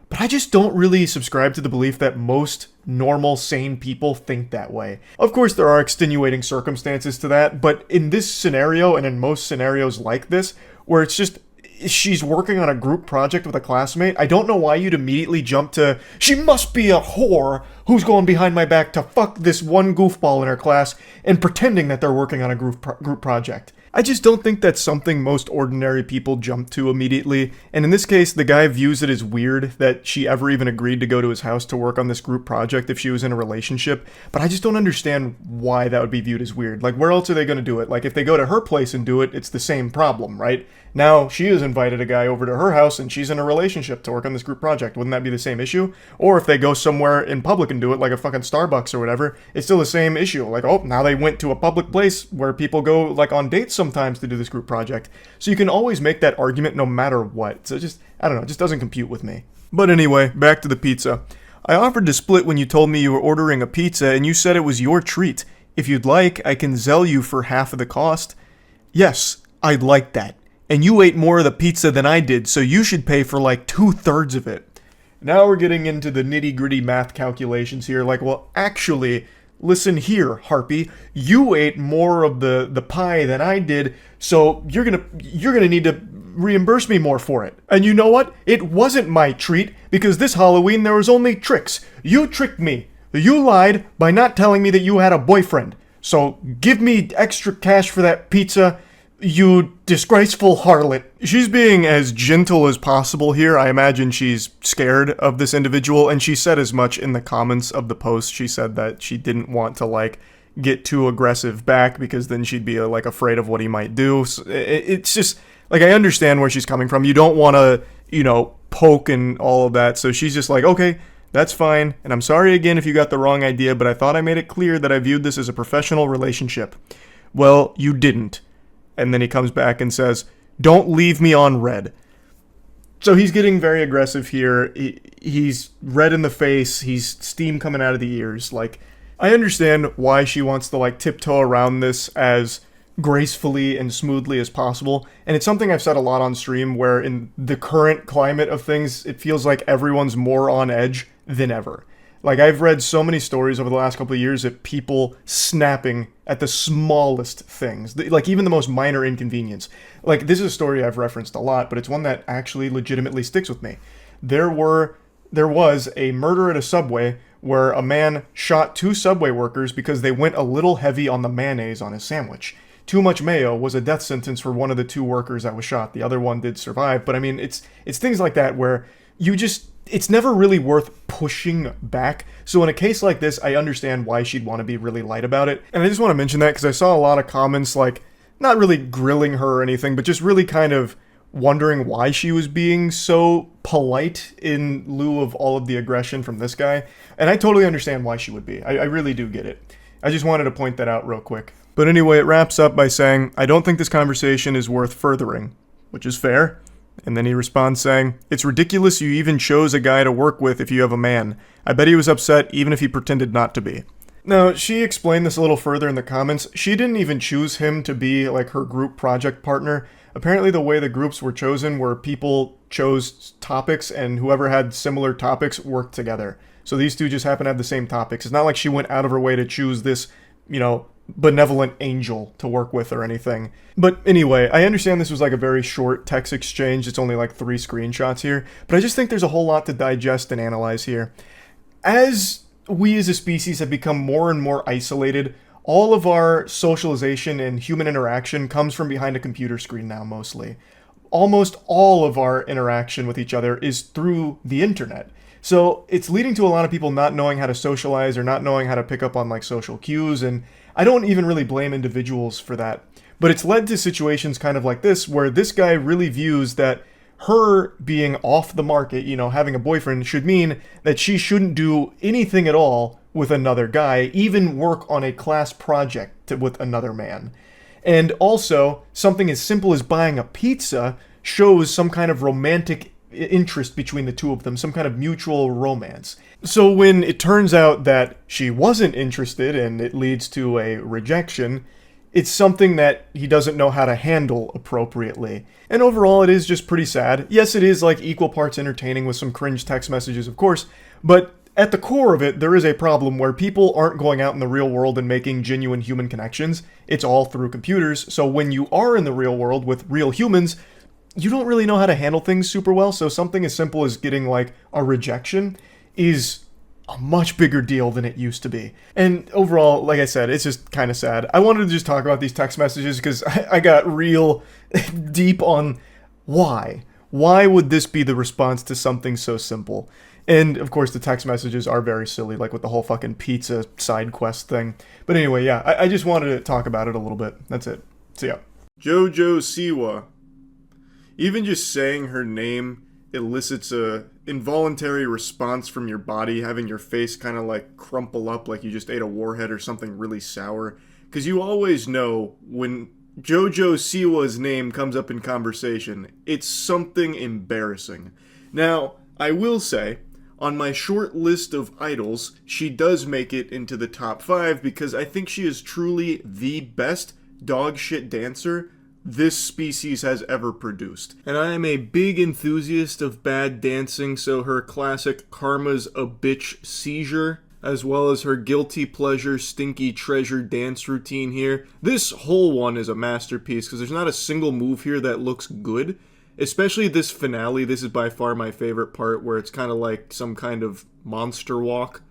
But I just don't really subscribe to the belief that most normal, sane people think that way. Of course, there are extenuating circumstances to that, but in this scenario, and in most scenarios like this, where it's just she's working on a group project with a classmate, I don't know why you'd immediately jump to, she must be a whore who's going behind my back to fuck this one goofball in her class and pretending that they're working on a group project. I just don't think that's something most ordinary people jump to immediately, and in this case, the guy views it as weird that she ever even agreed to go to his house to work on this group project if she was in a relationship, but I just don't understand why that would be viewed as weird. Like, where else are they going to do it? Like, if they go to her place and do it, it's the same problem, right? Now, she has invited a guy over to her house and she's in a relationship to work on this group project. Wouldn't that be the same issue? Or if they go somewhere in public and do it, like a fucking Starbucks or whatever, it's still the same issue. Like, oh, now they went to a public place where people go, like, on dates sometimes to do this group project. So you can always make that argument no matter what. So just, I don't know, it just doesn't compute with me. But anyway, back to the pizza. I offered to split when you told me you were ordering a pizza and you said it was your treat. If you'd like, I can sell you for half of the cost. Yes, I'd like that. And you ate more of the pizza than I did, so you should pay for like 2/3 of it. Now we're getting into the nitty-gritty math calculations here. Like, well, actually, listen here, Harpy. You ate more of the pie than I did, so you're gonna need to reimburse me more for it. And you know what? It wasn't my treat, because this Halloween there was only tricks. You tricked me. You lied by not telling me that you had a boyfriend. So give me extra cash for that pizza, you disgraceful harlot. She's being as gentle as possible here. I imagine she's scared of this individual, and she said as much in the comments of the post. She said that she didn't want to, like, get too aggressive back, because then she'd be, like, afraid of what he might do. So it's just, like, I understand where she's coming from. You don't want to, poke and all of that. So she's just like, okay, that's fine. And I'm sorry again if you got the wrong idea, but I thought I made it clear that I viewed this as a professional relationship. Well, you didn't. And then he comes back and says, don't leave me on red. So he's getting very aggressive here. He's red in the face. He's steam coming out of the ears. Like, I understand why she wants to, like, tiptoe around this as gracefully and smoothly as possible. And it's something I've said a lot on stream, where in the current climate of things, it feels like everyone's more on edge than ever. Like, I've read so many stories over the last couple of years of people snapping at the smallest things, like even the most minor inconvenience. Like, this is a story I've referenced a lot, but it's one that actually legitimately sticks with me. There was a murder at a Subway where a man shot 2 Subway workers because they went a little heavy on the mayonnaise on his sandwich. Too much mayo was a death sentence for one of the 2 workers that was shot. The other one did survive, but I mean, it's things like that where it's never really worth pushing back. So in a case like this, I understand why she'd want to be really light about it. And I just want to mention that because I saw a lot of comments, like, not really grilling her or anything, but just really kind of wondering why she was being so polite in lieu of all of the aggression from this guy. And I totally understand why she would be. I really do get it. I just wanted to point that out real quick. But anyway, it wraps up by saying, I don't think this conversation is worth furthering, which is fair. And then he responds saying, it's ridiculous you even chose a guy to work with if you have a man. I bet he was upset even if he pretended not to be. Now, she explained this a little further in the comments. She didn't even choose him to be, like, her group project partner. Apparently the way the groups were chosen were people chose topics, and whoever had similar topics worked together. So these two just happen to have the same topics. It's not like she went out of her way to choose this, benevolent angel to work with or anything. But anyway, I understand this was like a very short text exchange. It's only like 3 screenshots here, but I just think there's a whole lot to digest and analyze here. As we as a species have become more and more isolated, all of our socialization and human interaction comes from behind a computer screen now, mostly. Almost all of our interaction with each other is through the internet. So it's leading to a lot of people not knowing how to socialize or not knowing how to pick up on like social cues, and I don't even really blame individuals for that. But it's led to situations kind of like this, where this guy really views that her being off the market, you know, having a boyfriend, should mean that she shouldn't do anything at all with another guy, even work on a class project with another man. And also, something as simple as buying a pizza shows some kind of romantic interest between the two of them, some kind of mutual romance. So when it turns out that she wasn't interested and it leads to a rejection, it's something that he doesn't know how to handle appropriately. And overall, it is just pretty sad. Yes, it is like equal parts entertaining with some cringe text messages, of course, but at the core of it, there is a problem where people aren't going out in the real world and making genuine human connections. It's all through computers, so when you are in the real world with real humans, you don't really know how to handle things super well, so something as simple as getting like a rejection is a much bigger deal than it used to be. And overall, like I said, it's just kind of sad. I wanted to just talk about these text messages because I got real deep on why. Why would this be the response to something so simple? And of course, the text messages are very silly, like with the whole fucking pizza side quest thing. But anyway, yeah, I just wanted to talk about it a little bit. That's it. See ya. Jojo Siwa. Even just saying her name elicits a involuntary response from your body, having your face kind of like crumple up like you just ate a warhead or something really sour. Because you always know when Jojo Siwa's name comes up in conversation, it's something embarrassing. Now, I will say, on my short list of idols, she does make it into the top 5 because I think she is truly the best dog shit dancer this species has ever produced. And I am a big enthusiast of bad dancing, so her classic Karma's a Bitch seizure, as well as her guilty pleasure stinky treasure dance routine here. This whole one is a masterpiece because there's not a single move here that looks good. Especially this finale, this is by far my favorite part, where it's kind of like some kind of monster walk.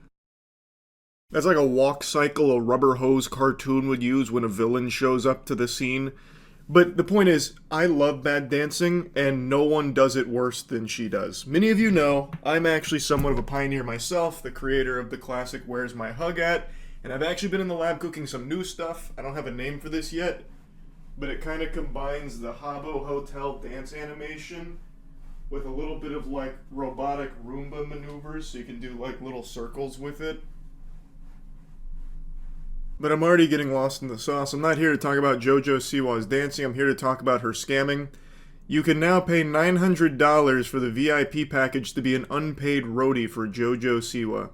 That's like a walk cycle a rubber hose cartoon would use when a villain shows up to the scene. But the point is, I love bad dancing, and no one does it worse than she does. Many of you know, I'm actually somewhat of a pioneer myself, the creator of the classic Where's My Hug At? And I've actually been in the lab cooking some new stuff. I don't have a name for this yet, but it kind of combines the Habbo Hotel dance animation with a little bit of like robotic Roomba maneuvers, so you can do like little circles with it. But I'm already getting lost in the sauce. I'm not here to talk about Jojo Siwa's dancing. I'm here to talk about her scamming. You can now pay $900 for the VIP package to be an unpaid roadie for Jojo Siwa.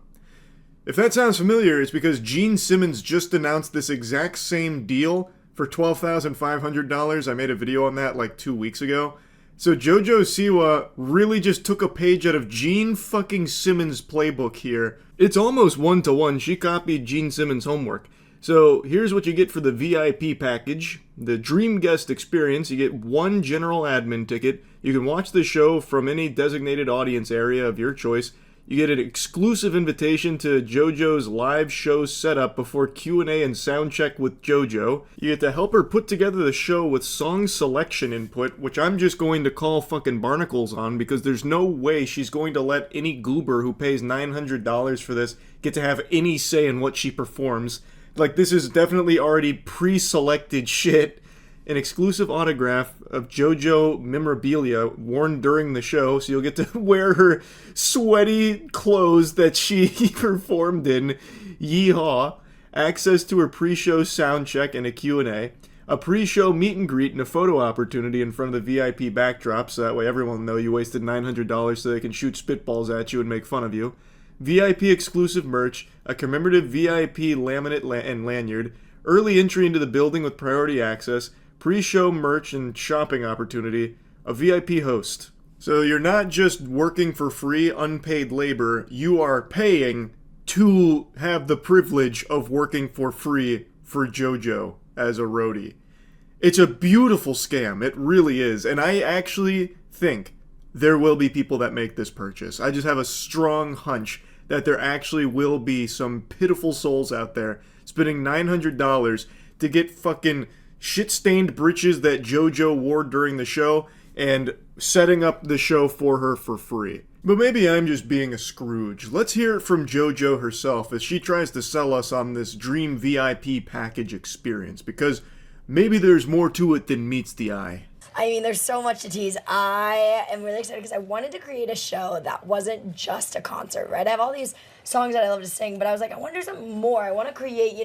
If that sounds familiar, it's because Gene Simmons just announced this exact same deal for $12,500. I made a video on that like 2 weeks ago. So Jojo Siwa really just took a page out of Gene fucking Simmons' playbook here. It's almost one-to-one. She copied Gene Simmons' homework. So here's what you get for the VIP package. The Dream Guest experience. You get 1 general admin ticket. You can watch the show from any designated audience area of your choice. You get an exclusive invitation to JoJo's live show setup before Q&A and sound check with JoJo. You get to help her put together the show with song selection input, which I'm just going to call fucking barnacles on because there's no way she's going to let any goober who pays $900 for this get to have any say in what she performs. Like, this is definitely already pre-selected shit. An exclusive autograph of JoJo memorabilia worn during the show, so you'll get to wear her sweaty clothes that she performed in. Yeehaw. Access to her pre-show sound check and a Q&A. A pre-show meet and greet and a photo opportunity in front of the VIP backdrop, so that way everyone will know you wasted $900 so they can shoot spitballs at you and make fun of you. VIP exclusive merch, a commemorative VIP laminate and lanyard, early entry into the building with priority access, pre-show merch and shopping opportunity, a VIP host. So you're not just working for free, unpaid labor, you are paying to have the privilege of working for free for JoJo as a roadie. It's a beautiful scam. It really is. And I actually think there will be people that make this purchase. I just have a strong hunch that there actually will be some pitiful souls out there spending $900 to get fucking shit-stained breeches that JoJo wore during the show and setting up the show for her for free. But maybe I'm just being a Scrooge. Let's hear it from JoJo herself as she tries to sell us on this dream VIP package experience, because maybe there's more to it than meets the eye. I mean, there's so much to tease. I am really excited because I wanted to create a show that wasn't just a concert, right? I have all these songs that I love to sing, but I was like, I want to do something more. I want to create,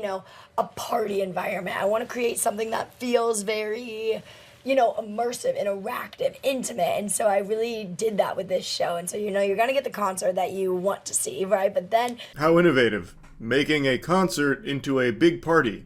a party environment. I want to create something that feels very, immersive, interactive, intimate. And so I really did that with this show. And so, you're going to get the concert that you want to see, right? But then... How innovative. Making a concert into a big party.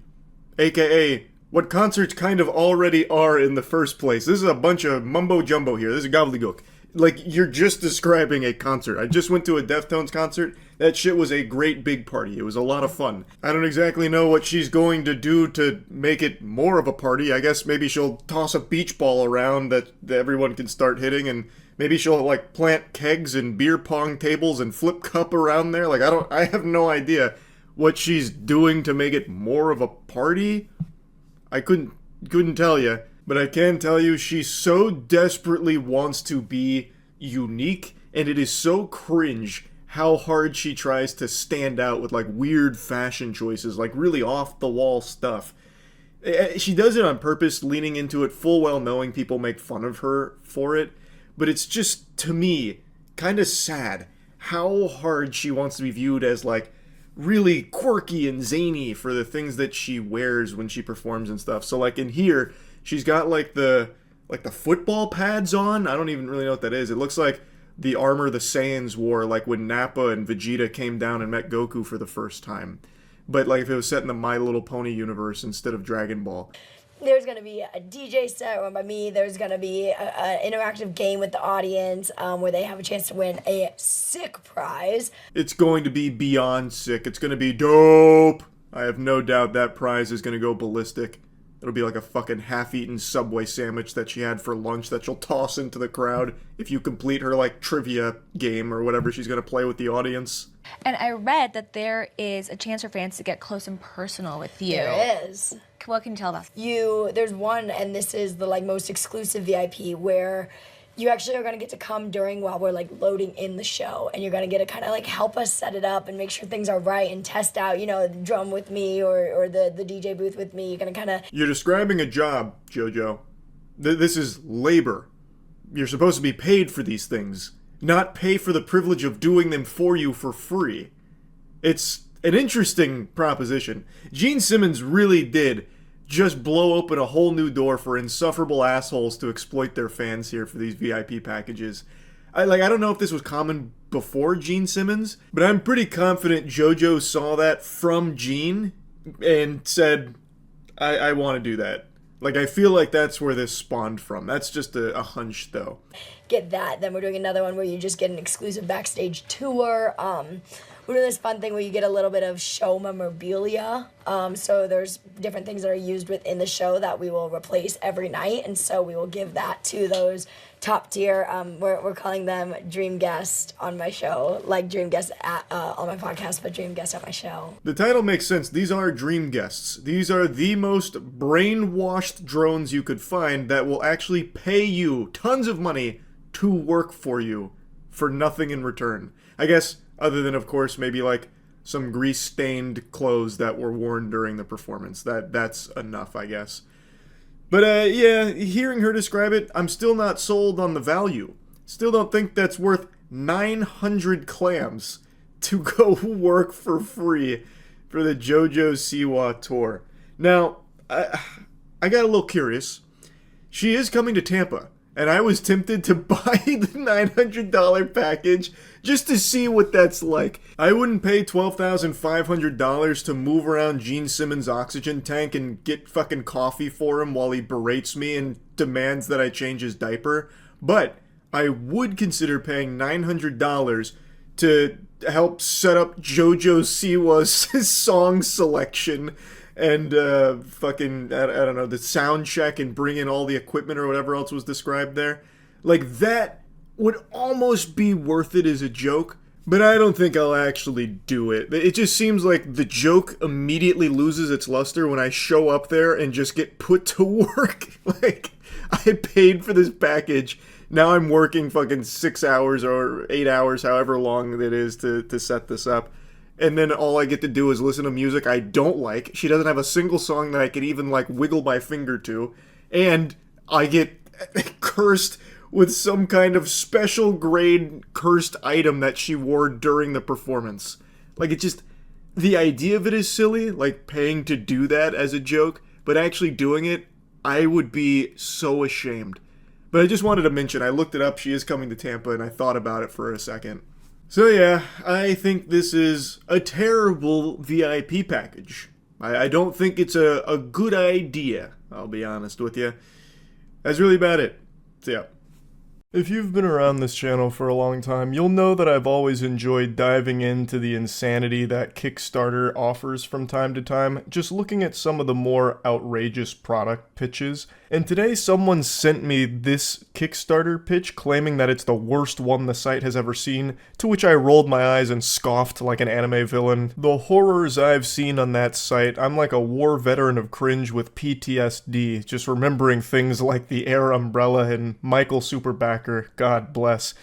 AKA... what concerts kind of already are in the first place. This is a bunch of mumbo-jumbo here. This is gobbledygook. Like, you're just describing a concert. I just went to a Deftones concert. That shit was a great big party. It was a lot of fun. I don't exactly know what she's going to do to make it more of a party. I guess maybe she'll toss a beach ball around that everyone can start hitting, and maybe she'll, plant kegs and beer pong tables and flip cup around there. I have no idea what she's doing to make it more of a party. I couldn't tell you, but I can tell you she so desperately wants to be unique, and it is so cringe how hard she tries to stand out with weird fashion choices, really off-the-wall stuff. She does it on purpose, leaning into it full well knowing people make fun of her for it, but it's just, to me, kind of sad how hard she wants to be viewed as really quirky and zany for the things that she wears when she performs and stuff. So in here, she's got the football pads on. I don't even really know what that is. It looks like the armor the Saiyans wore when Nappa and Vegeta came down and met Goku for the first time. But if it was set in the My Little Pony universe instead of Dragon Ball. There's going to be a DJ set run by me. There's going to be an interactive game with the audience where they have a chance to win a sick prize. It's going to be beyond sick. It's going to be dope. I have no doubt that prize is going to go ballistic. It'll be like a fucking half-eaten Subway sandwich that she had for lunch that she'll toss into the crowd if you complete her trivia game or whatever she's going to play with the audience. And I read that there is a chance for fans to get close and personal with you. There is. What can you tell us? There's one, and this is the most exclusive VIP, where you actually are going to get to come while we're loading in the show, and you're going to get to kind of help us set it up and make sure things are right and test out, the drum with me or the DJ booth with me. You're going to kind of... You're describing a job, JoJo. This is labor. You're supposed to be paid for these things, not pay for the privilege of doing them for you for free. It's an interesting proposition. Gene Simmons really did just blow open a whole new door for insufferable assholes to exploit their fans here for these VIP packages. I don't know if this was common before Gene Simmons, but I'm pretty confident JoJo saw that from Gene and said, I want to do that. I feel like that's where this spawned from. That's just a hunch, though. Get that. Then we're doing another one where you just get an exclusive backstage tour. We're doing this fun thing where you get a little bit of show memorabilia. So there's different things that are used within the show that we will replace every night. And so we will give that to those top tier. We're calling them dream guests on my show. Dream guests on my podcast, but dream guests on my show. The title makes sense. These are dream guests. These are the most brainwashed drones you could find that will actually pay you tons of money to work for you for nothing in return. I guess... other than, of course, maybe some grease-stained clothes that were worn during the performance. That's enough, I guess. But, yeah, hearing her describe it, I'm still not sold on the value. Still don't think that's worth 900 clams to go work for free for the JoJo Siwa tour. Now, I got a little curious. She is coming to Tampa, and I was tempted to buy the $900 package just to see what that's like. I wouldn't pay $12,500 to move around Gene Simmons' oxygen tank and get fucking coffee for him while he berates me and demands that I change his diaper, but I would consider paying $900 to help set up JoJo Siwa's song selection and fucking, I don't know, the sound check and bring in all the equipment or whatever else was described there. Like, that would almost be worth it as a joke, but I don't think I'll actually do it. It just seems like the joke immediately loses its luster when I show up there and just get put to work. Like, I paid for this package. Now I'm working fucking 6 hours or 8 hours, however long it is to set this up. And then all I get to do is listen to music I don't like. She doesn't have a single song that I could even, like, wiggle my finger to. And I get cursed with some kind of special grade cursed item that she wore during the performance. Like, it just... The idea of it is silly, like paying to do that as a joke, but actually doing it, I would be so ashamed. But I just wanted to mention, I looked it up, she is coming to Tampa, and I thought about it for a second. So yeah, I think this is a terrible VIP package. I don't think it's a good idea, I'll be honest with you. That's really about it. So yeah. If you've been around this channel for a long time, you'll know that I've always enjoyed diving into the insanity that Kickstarter offers from time to time, just looking at some of the more outrageous product pitches. And today someone sent me this Kickstarter pitch claiming that it's the worst one the site has ever seen, to which I rolled my eyes and scoffed like an anime villain. The horrors I've seen on that site, I'm like a war veteran of cringe with PTSD, just remembering things like the Air Umbrella and Michael Superbacker, God bless.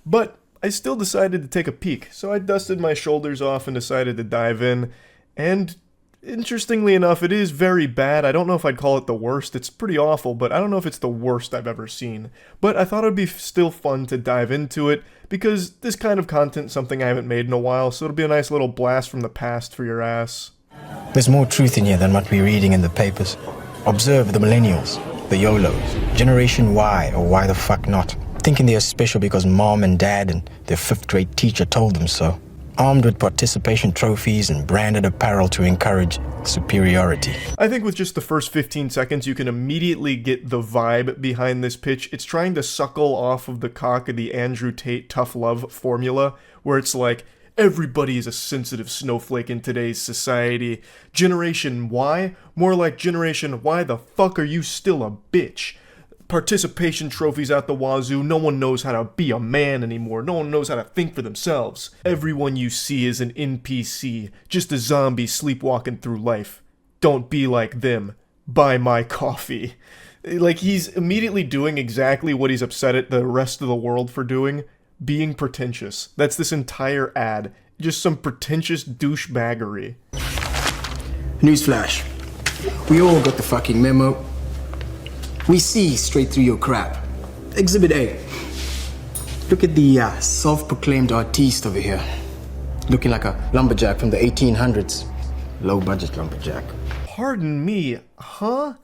But I still decided to take a peek, so I dusted my shoulders off and decided to dive in, and interestingly enough, it is very bad. I don't know if I'd call it the worst. It's pretty awful, but I don't know if it's the worst I've ever seen. But I thought it'd be still fun to dive into it, because this kind of content's something I haven't made in a while, so it'll be a nice little blast from the past for your ass. There's more truth in here than what we're reading in the papers. Observe the millennials, the YOLOs, Generation Y, or why the fuck not, thinking they're special because mom and dad and their 5th grade teacher told them so. Armed with participation trophies and branded apparel to encourage superiority. I think with just the first 15 seconds, you can immediately get the vibe behind this pitch. It's trying to suckle off of the cock of the Andrew Tate tough love formula, where it's like, everybody is a sensitive snowflake in today's society. Generation Y? More like Generation why the fuck are you still a bitch? Participation trophies out the wazoo, no one knows how to be a man anymore, no one knows how to think for themselves. Everyone you see is an NPC, just a zombie sleepwalking through life. Don't be like them. Buy my coffee. Like, he's immediately doing exactly what he's upset at the rest of the world for doing, being pretentious. That's this entire ad. Just some pretentious douchebaggery. Newsflash. We all got the fucking memo. We see straight through your crap. Exhibit A. Look at the self-proclaimed artiste over here. Looking like a lumberjack from the 1800s. Low-budget lumberjack. Pardon me, huh?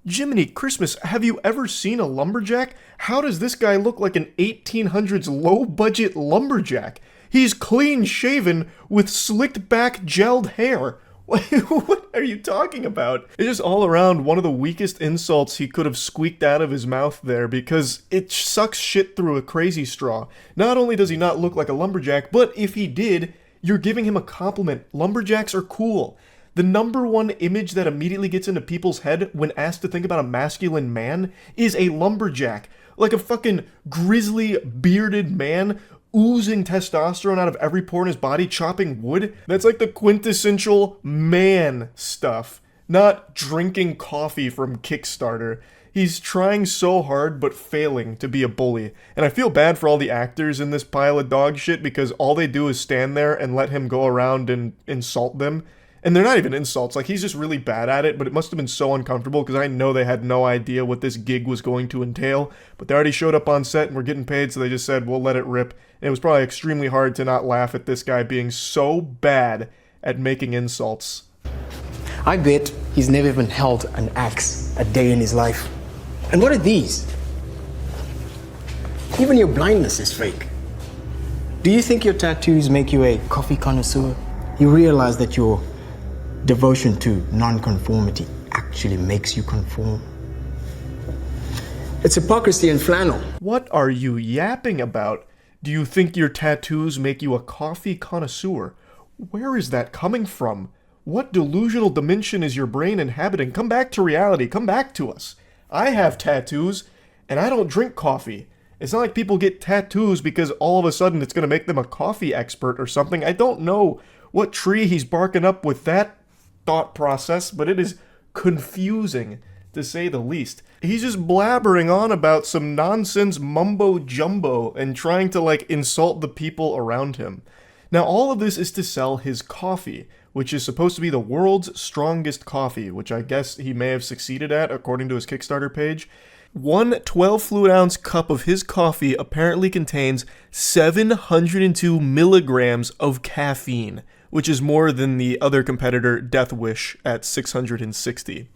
Jiminy Christmas, have you ever seen a lumberjack? How does this guy look like an 1800s low-budget lumberjack? He's clean-shaven with slicked-back gelled hair. What are you talking about? It's just all around one of the weakest insults he could have squeaked out of his mouth there, because it sucks shit through a crazy straw. Not only does he not look like a lumberjack, but if he did, you're giving him a compliment. Lumberjacks are cool. The number one image that immediately gets into people's head when asked to think about a masculine man is a lumberjack. Like a fucking grizzly, bearded man oozing testosterone out of every pore in his body, chopping wood. That's like the quintessential man stuff, not drinking coffee from Kickstarter. He's trying so hard but failing to be a bully. And I feel bad for all the actors in this pile of dog shit, because all they do is stand there and let him go around and insult them. And they're not even insults, like, he's just really bad at it, but it must have been so uncomfortable, because I know they had no idea what this gig was going to entail, but they already showed up on set and were getting paid, so they just said, we'll let it rip. And it was probably extremely hard to not laugh at this guy being so bad at making insults. I bet he's never even held an axe a day in his life. And what are these? Even your blindness is fake. Do you think your tattoos make you a coffee connoisseur? You realize that your devotion to non-conformity actually makes you conform. It's hypocrisy and flannel. What are you yapping about? Do you think your tattoos make you a coffee connoisseur? Where is that coming from? What delusional dimension is your brain inhabiting? Come back to reality. Come back to us. I have tattoos, and I don't drink coffee. It's not like people get tattoos because all of a sudden it's going to make them a coffee expert or something. I don't know what tree he's barking up with that thought process, but it is confusing, to say the least. He's just blabbering on about some nonsense mumbo jumbo and trying to, like, insult the people around him. Now, all of this is to sell his coffee, which is supposed to be the world's strongest coffee, which I guess he may have succeeded at, according to his Kickstarter page. One 12 fluid ounce cup of his coffee apparently contains 702 milligrams of caffeine, which is more than the other competitor, Death Wish, at 660.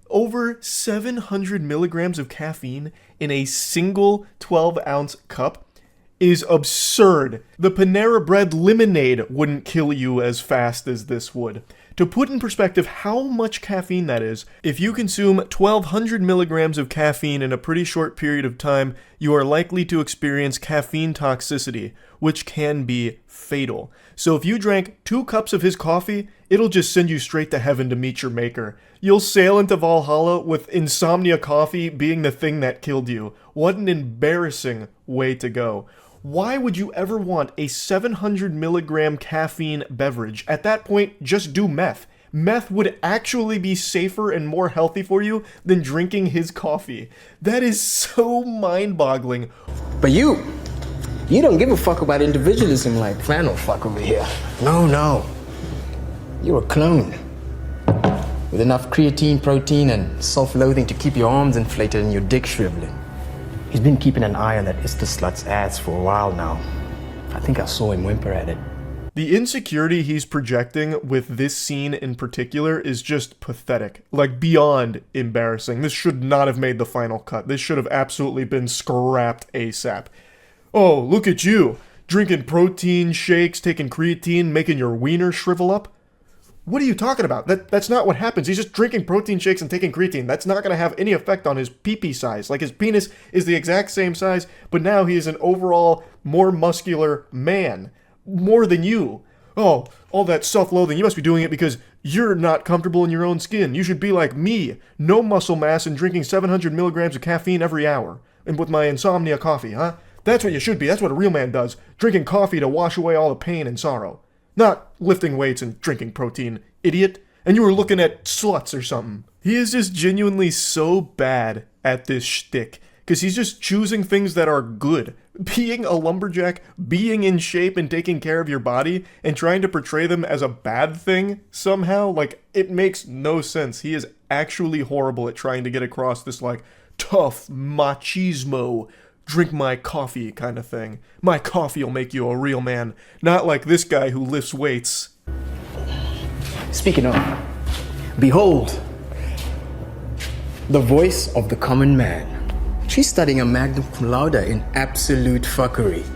Over 700 milligrams of caffeine in a single 12 ounce cup is absurd. The Panera Bread lemonade wouldn't kill you as fast as this would. To put in perspective how much caffeine that is, if you consume 1,200 milligrams of caffeine in a pretty short period of time, you are likely to experience caffeine toxicity, which can be fatal. So if you drank 2 cups of his coffee, it'll just send you straight to heaven to meet your maker. You'll sail into Valhalla with insomnia coffee being the thing that killed you. What an embarrassing way to go. Why would you ever want a 700 milligram caffeine beverage? At that point, just do meth. Meth would actually be safer and more healthy for you than drinking his coffee. That is so mind-boggling. But you don't give a fuck about individualism like flannel fuck over here. No. You're a clone. With enough creatine, protein, and self-loathing to keep your arms inflated and your dick shriveling. He's been keeping an eye on that Ista Slut's ads for a while now. I think I saw him whimper at it. The insecurity he's projecting with this scene in particular is just pathetic. Like, beyond embarrassing. This should not have made the final cut. This should have absolutely been scrapped ASAP. Oh, look at you. Drinking protein shakes, taking creatine, making your wiener shrivel up. What are you talking about? That's not what happens. He's just drinking protein shakes and taking creatine. That's not going to have any effect on his pee-pee size. Like, his penis is the exact same size, but now he is an overall more muscular man. More than you. Oh, all that self-loathing. You must be doing it because you're not comfortable in your own skin. You should be like me. No muscle mass and drinking 700 milligrams of caffeine every hour. And with my insomnia coffee, huh? That's what you should be. That's what a real man does. Drinking coffee to wash away all the pain and sorrow. Not lifting weights and drinking protein, idiot. And you were looking at sluts or something. He is just genuinely so bad at this shtick. Because he's just choosing things that are good. Being a lumberjack, being in shape and taking care of your body, and trying to portray them as a bad thing somehow, like, it makes no sense. He is actually horrible at trying to get across this, like, tough machismo, drink my coffee kind of thing. My coffee will make you a real man. Not like this guy who lifts weights. Speaking of, behold, the voice of the common man. She's studying a magna cum laude in absolute fuckery.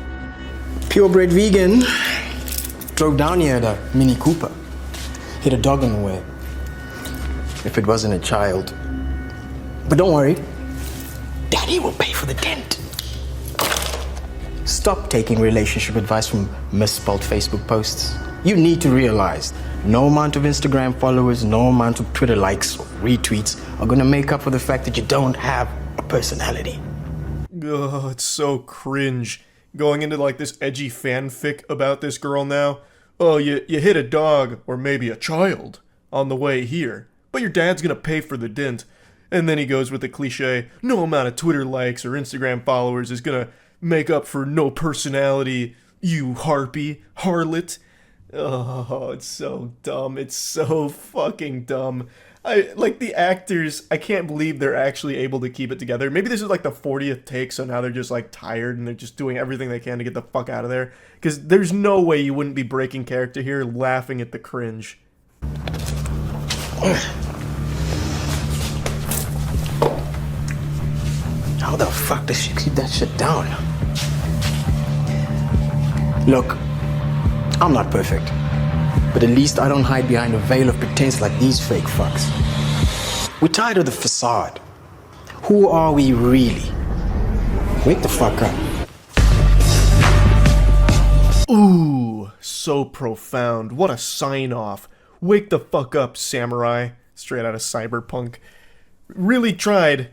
Purebred vegan. Drove down here in a Mini Cooper. Hit a dog on the way. If it wasn't a child. But don't worry. Daddy will pay for the dent. Stop taking relationship advice from misspelled Facebook posts. You need to realize no amount of Instagram followers, no amount of Twitter likes or retweets are gonna make up for the fact that you don't have a personality. Ugh, it's so cringe. Going into like this edgy fanfic about this girl now. Oh, you hit a dog, or maybe a child, on the way here. But your dad's gonna pay for the dent. And then he goes with the cliche, no amount of Twitter likes or Instagram followers is gonna make up for no personality, you harpy, harlot. Oh, it's so dumb. It's so fucking dumb. The actors, I can't believe they're actually able to keep it together. Maybe this is like the 40th take, so now they're just like tired and they're just doing everything they can to get the fuck out of there. Because there's no way you wouldn't be breaking character here laughing at the cringe. How the fuck does she keep that shit down? Look, I'm not perfect. But at least I don't hide behind a veil of pretense like these fake fucks. We're tired of the facade. Who are we really? Wake the fuck up. Ooh, so profound. What a sign-off. Wake the fuck up, samurai. Straight out of Cyberpunk. Really tried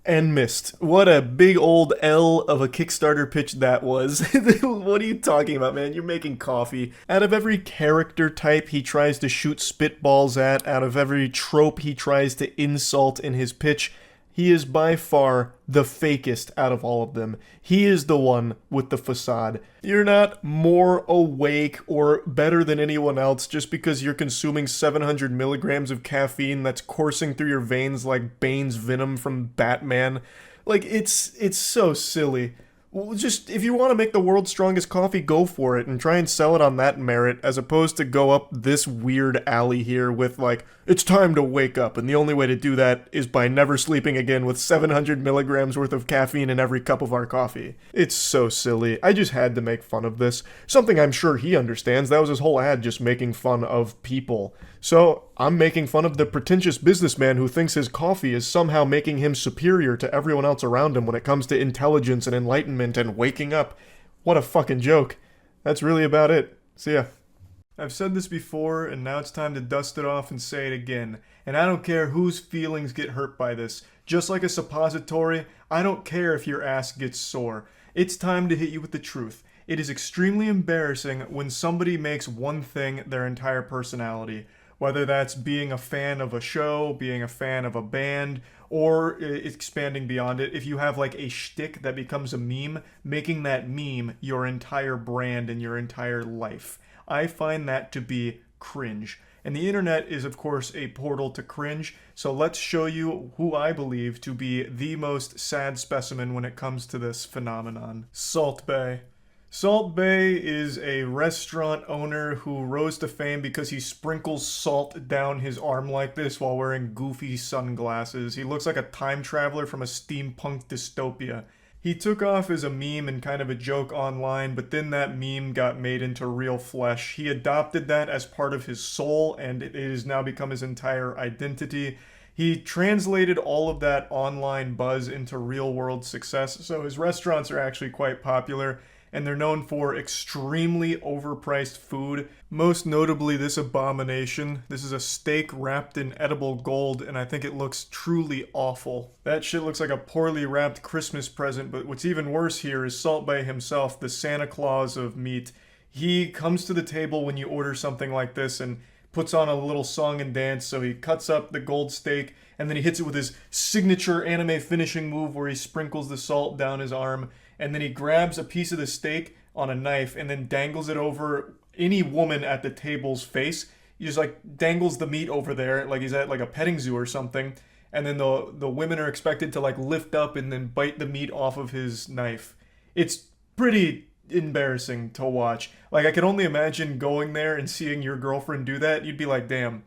and missed. What a big old L of a Kickstarter pitch that was. What are you talking about, man? You're making coffee. Out of every character type he tries to shoot spitballs at, out of every trope he tries to insult in his pitch, he is by far the fakest out of all of them. He is the one with the facade. You're not more awake or better than anyone else just because you're consuming 700 milligrams of caffeine that's coursing through your veins like Bane's venom from Batman. Like, it's so silly. Well, just, if you want to make the world's strongest coffee, go for it and try and sell it on that merit, as opposed to go up this weird alley here with, like, it's time to wake up, and the only way to do that is by never sleeping again with 700 milligrams worth of caffeine in every cup of our coffee. It's so silly. I just had to make fun of this. Something I'm sure he understands. That was his whole ad, just making fun of people. So, I'm making fun of the pretentious businessman who thinks his coffee is somehow making him superior to everyone else around him when it comes to intelligence and enlightenment and waking up. What a fucking joke. That's really about it. See ya. I've said this before, and now it's time to dust it off and say it again. And I don't care whose feelings get hurt by this. Just like a suppository, I don't care if your ass gets sore. It's time to hit you with the truth. It is extremely embarrassing when somebody makes one thing their entire personality. Whether that's being a fan of a show, being a fan of a band, or expanding beyond it. If you have like a shtick that becomes a meme, making that meme your entire brand and your entire life. I find that to be cringe. And the internet is, of course, a portal to cringe, so let's show you who I believe to be the most sad specimen when it comes to this phenomenon. Salt Bae. Salt Bae is a restaurant owner who rose to fame because he sprinkles salt down his arm like this while wearing goofy sunglasses. He looks like a time traveler from a steampunk dystopia. He took off as a meme and kind of a joke online, but then that meme got made into real flesh. He adopted that as part of his soul, and it has now become his entire identity. He translated all of that online buzz into real-world success, so his restaurants are actually quite popular. And they're known for extremely overpriced food, most notably this abomination. This is a steak wrapped in edible gold, and I think it looks truly awful. That shit looks like a poorly wrapped Christmas present, but what's even worse here is Salt Bae himself, the Santa Claus of meat. He comes to the table when you order something like this and puts on a little song and dance, so he cuts up the gold steak, and then he hits it with his signature anime finishing move where he sprinkles the salt down his arm, and then he grabs a piece of the steak on a knife and then dangles it over any woman at the table's face. He just like dangles the meat over there like he's at like a petting zoo or something, and then the women are expected to like lift up and then bite the meat off of his knife. It's pretty embarrassing to watch. Like, I can only imagine going there and seeing your girlfriend do that. You'd be like, damn,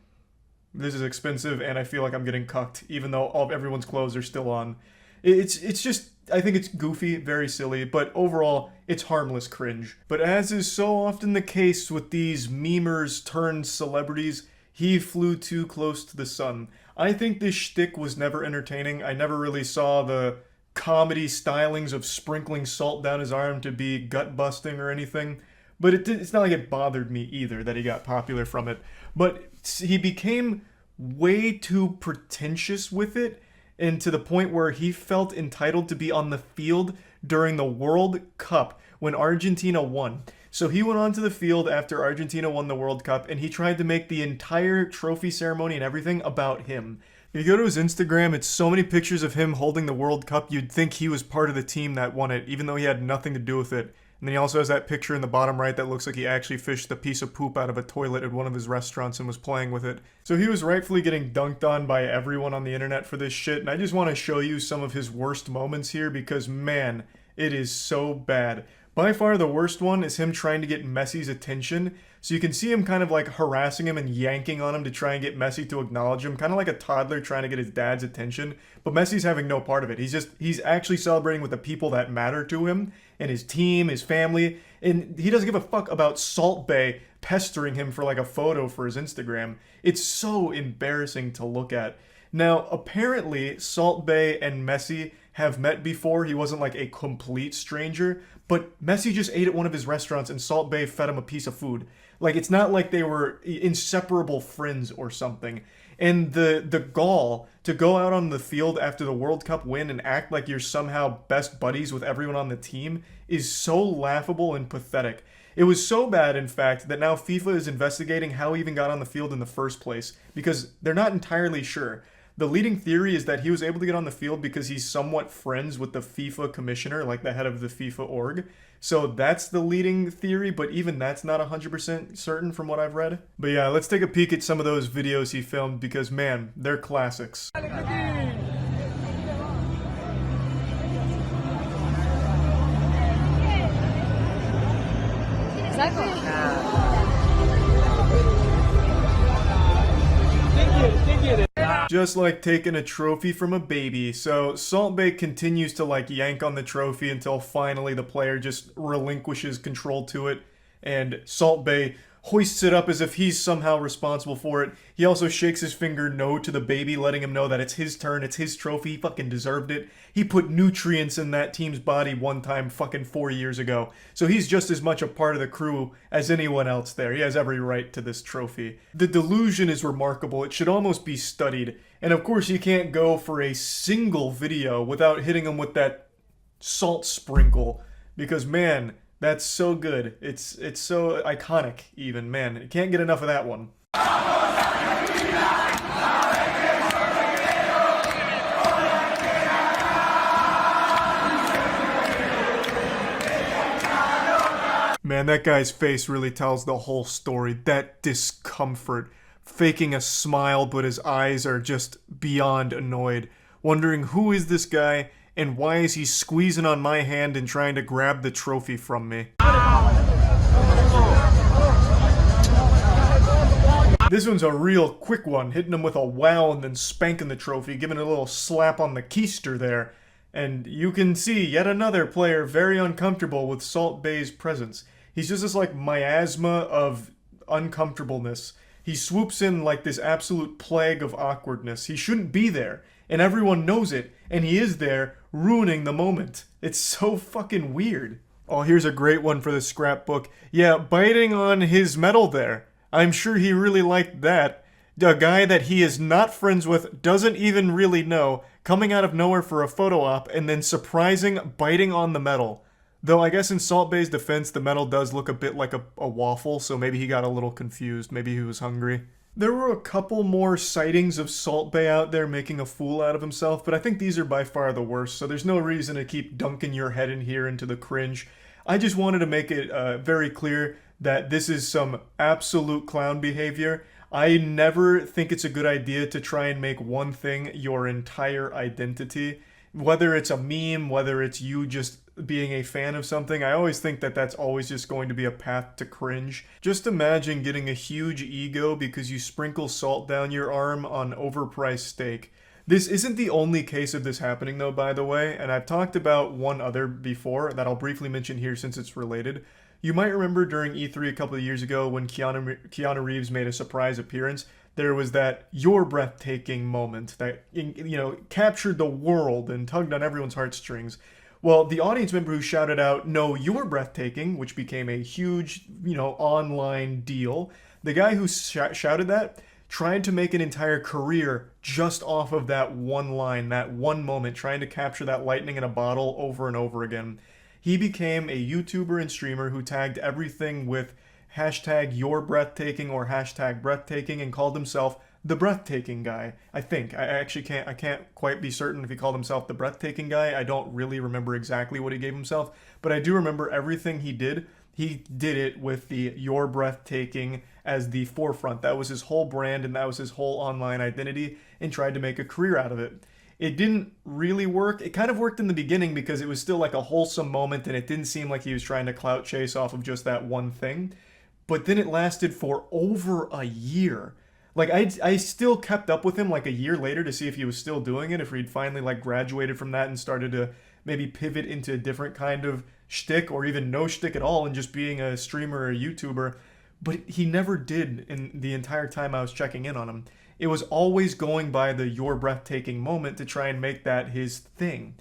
this is expensive and I feel like I'm getting cucked, even though everyone's clothes are still on. It's just, I think it's goofy, very silly, but overall, it's harmless cringe. But as is so often the case with these memers turned celebrities, he flew too close to the sun. I think this shtick was never entertaining. I never really saw the comedy stylings of sprinkling salt down his arm to be gut-busting or anything. But it's not like it bothered me either that he got popular from it. But he became way too pretentious with it, and to the point where he felt entitled to be on the field during the World Cup when Argentina won. So he went onto the field after Argentina won the World Cup, and he tried to make the entire trophy ceremony and everything about him. If you go to his Instagram, it's so many pictures of him holding the World Cup, you'd think he was part of the team that won it, even though he had nothing to do with it. And then he also has that picture in the bottom right that looks like he actually fished a piece of poop out of a toilet at one of his restaurants and was playing with it. So he was rightfully getting dunked on by everyone on the internet for this shit, and I just want to show you some of his worst moments here because, man, it is so bad. By far the worst one is him trying to get Messi's attention. So you can see him kind of like harassing him and yanking on him to try and get Messi to acknowledge him. Kind of like a toddler trying to get his dad's attention. But Messi's having no part of it. He's actually celebrating with the people that matter to him. And his team, his family. And he doesn't give a fuck about Salt Bae pestering him for like a photo for his Instagram. It's so embarrassing to look at. Now, apparently, Salt Bae and Messi have met before. He wasn't like a complete stranger. But Messi just ate at one of his restaurants and Salt Bae fed him a piece of food. Like, it's not like they were inseparable friends or something. And the gall to go out on the field after the World Cup win and act like you're somehow best buddies with everyone on the team is so laughable and pathetic. It was so bad, in fact, that now FIFA is investigating how he even got on the field in the first place, because they're not entirely sure. The leading theory is that he was able to get on the field because he's somewhat friends with the FIFA commissioner, like the head of the FIFA org. So that's the leading theory, but even that's not 100% certain from what I've read. But yeah, let's take a peek at some of those videos he filmed because, man, they're classics. Just like taking a trophy from a baby. So Salt Bae continues to like yank on the trophy until finally the player just relinquishes control to it, and Salt Bae hoists it up as if he's somehow responsible for it. He also shakes his finger no to the baby, letting him know that it's his turn, it's his trophy, he fucking deserved it. He put nutrients in that team's body one time fucking 4 years ago. So he's just as much a part of the crew as anyone else there. He has every right to this trophy. The delusion is remarkable. It should almost be studied. And of course you can't go for a single video without hitting him with that salt sprinkle. Because man, that's so good. It's so iconic even, man. You can't get enough of that one. Man, that guy's face really tells the whole story. That discomfort. Faking a smile, but his eyes are just beyond annoyed. Wondering who is this guy and why is he squeezing on my hand and trying to grab the trophy from me? This one's a real quick one, hitting him with a wow and then spanking the trophy, giving it a little slap on the keister there. And you can see yet another player very uncomfortable with Salt Bae's presence. He's just this like miasma of uncomfortableness. He swoops in like this absolute plague of awkwardness. He shouldn't be there, and everyone knows it, and he is there, ruining the moment. It's so fucking weird. Oh, here's a great one for the scrapbook. Yeah, biting on his medal there. I'm sure he really liked that. A guy that he is not friends with, doesn't even really know, coming out of nowhere for a photo op, and then surprising biting on the medal. Though I guess in Salt Bae's defense, the medal does look a bit like a waffle, so maybe he got a little confused. Maybe he was hungry. There were a couple more sightings of Salt Bae out there making a fool out of himself, but I think these are by far the worst, so there's no reason to keep dunking your head in here into the cringe. I just wanted to make it very clear that this is some absolute clown behavior. I never think it's a good idea to try and make one thing your entire identity. Whether it's a meme, whether it's you just being a fan of something, I always think that that's always just going to be a path to cringe. Just imagine getting a huge ego because you sprinkle salt down your arm on overpriced steak. This isn't the only case of this happening though, by the way, and I've talked about one other before that I'll briefly mention here since it's related. You might remember during E3 a couple of years ago when Keanu Reeves made a surprise appearance, there was that "you're breathtaking" moment that, you know, captured the world and tugged on everyone's heartstrings. Well, the audience member who shouted out, "No, you're breathtaking," which became a huge, online deal, the guy who shouted that tried to make an entire career just off of that one line, that one moment, trying to capture that lightning in a bottle over and over again. He became a YouTuber and streamer who tagged everything with hashtag "you're breathtaking" or hashtag breathtaking and called himself the breathtaking guy. I think. I can't quite be certain if he called himself the breathtaking guy. I don't really remember exactly what he gave himself, but I do remember everything he did it with the "you're breathtaking" as the forefront. That was his whole brand and that was his whole online identity, and tried to make a career out of it. It didn't really work. It kind of worked in the beginning because it was still like a wholesome moment and it didn't seem like he was trying to clout chase off of just that one thing. But then it lasted for over a year. Like, I still kept up with him like a year later to see if he was still doing it, if he'd finally like graduated from that and started to maybe pivot into a different kind of shtick or even no shtick at all and just being a streamer or a YouTuber. But he never did in the entire time I was checking in on him. It was always going by the "you're breathtaking" moment to try and make that his thing.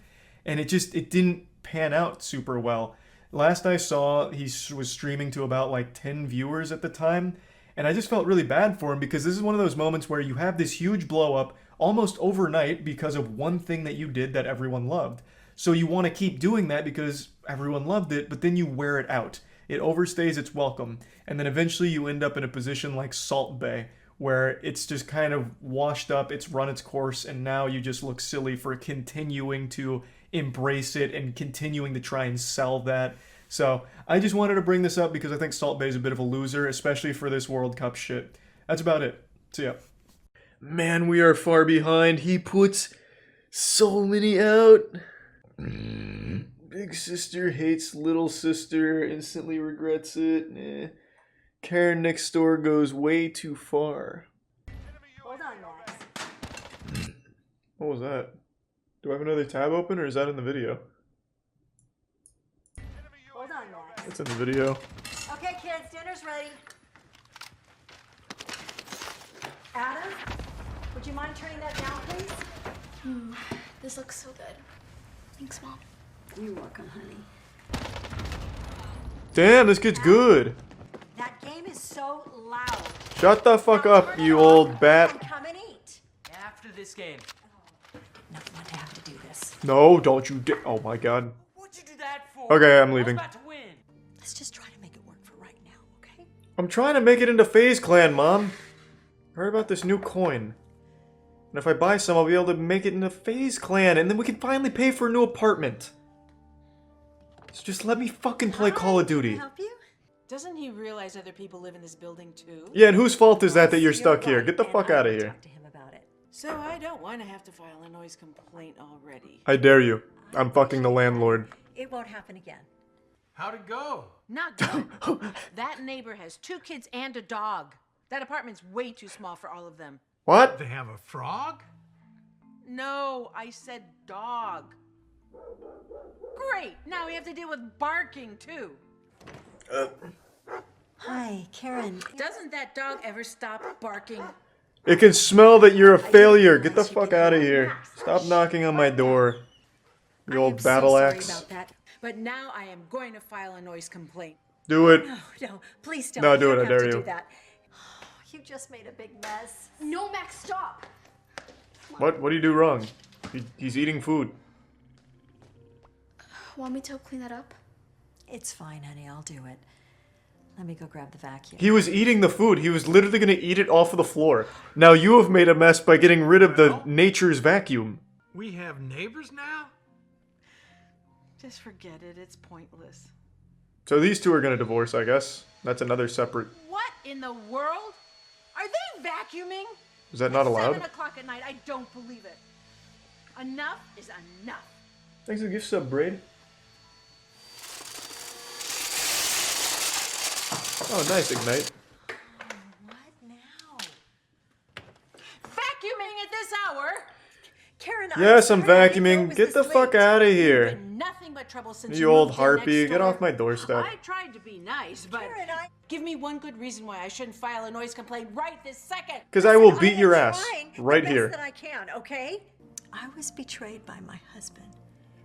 And it didn't pan out super well. Last I saw, he was streaming to about like 10 viewers at the time, and I just felt really bad for him because this is one of those moments where you have this huge blow up almost overnight because of one thing that you did that everyone loved. So you want to keep doing that because everyone loved it, but then you wear it out. It overstays its welcome, and then eventually you end up in a position like Salt Bae, where it's just kind of washed up, it's run its course, and now you just look silly for continuing to embrace it and continuing to try and sell that. So I just wanted to bring this up because I think Salt Bae is a bit of a loser, especially for this World Cup shit. That's about it. So yeah. Man, we are far behind. He puts so many out. Big sister hates little sister, instantly regrets it. Karen next door goes way too far. Hold on, Max. What was that? Do I have another tab open or is that in the video? Hold on, Max. It's in the video. Okay, kids, dinner's ready. Adam, would you mind turning that down, please? This looks so good. Thanks, Mom. You're welcome, honey. Damn, this kid's good. That game is so loud. Shut the fuck up, you old bat. Come and eat. After this game. No, I have to do this. No, don't you dare. Oh my god. What'd you do that for? Okay, I'm leaving. I was about to win. Let's just try to make it work for right now, okay? I'm trying to make it into FaZe Clan, Mom. Heard about this new coin. And if I buy some, I'll be able to make it into FaZe Clan, and then we can finally pay for a new apartment. So just let me fucking play Call of Duty. Help you? Doesn't he realize other people live in this building too? Yeah, and whose fault is that you're stuck here? Get the fuck out of here. Talk to him about it. So I don't want to have to file a noise complaint already. I dare you. I'm fucking the landlord. It won't happen again. How'd it go? Not good. That neighbor has 2 kids and a dog. That apartment's way too small for all of them. What? They have a frog? No, I said dog. Great, now we have to deal with barking too. Hi, Karen. Doesn't that dog ever stop barking? It can smell that you're a failure. Get the fuck out of here. Stop knocking on my door. You old battle axe. Sorry about that. But now I am going to file a noise complaint. Do it. No, please don't. No, do You it, don't I have dare to you. do that. You just made a big mess. No, Max, stop. What? What do you do wrong? He's eating food. Want me to help clean that up? It's fine, honey. I'll do it. Let me go grab the vacuum. He was eating the food. He was literally going to eat it off of the floor. Now you have made a mess by getting rid of the nature's vacuum. We have neighbors now? Just forget it, it's pointless. So these two are going to divorce, I guess. That's another separate... What in the world? Are they vacuuming? Is that not allowed? 7 o'clock at night, I don't believe it. Enough is enough. Thanks for the gift sub, Braid. Oh, nice, Ignite. What now? Vacuuming at this hour? Karen, Yes, I'm sorry I didn't know it vacuuming. was Get this the fuck late. out of You've here. been nothing but trouble since You old moved in harpy. next Get door. off my doorstep. I tried to be nice, but Karen, give me one good reason why I shouldn't file a noise complaint right this second. Because I will Listen, beat am your ass. trying the Right best here. that I can, okay? I was betrayed by my husband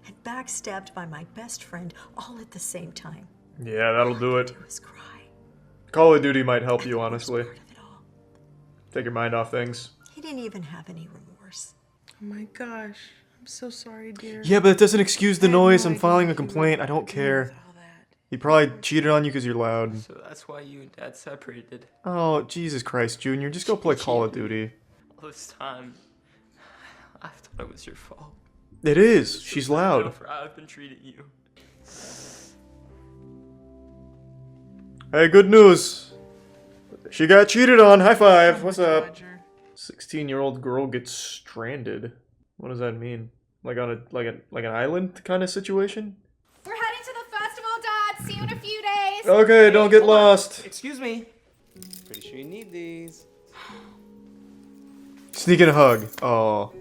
and backstabbed by my best friend all at the same time. Yeah, that'll do it. It was cry. Call of Duty might help you, The worst honestly. part of it all. Take your mind off things. He didn't even have any remorse. Oh my gosh, I'm so sorry, dear. Yeah, but it doesn't excuse the I had noise. no I'm idea filing a you complaint. were I don't dealing care. with all that. He probably cheated on you because you're loud. So that's why you and Dad separated Oh, Jesus Christ, Junior. Just go play Call of Duty. all this time. I thought it was your fault. It is. She's I know loud. for how I've been treating you. Hey, good news. She got cheated on. High five. What's up? 16-year-old girl gets stranded. What does that mean? Like on an island kind of situation? We're heading to the festival, Dad. See you in a few days. Okay, don't get lost. Excuse me. Pretty sure you need these. Sneaking hug. Oh.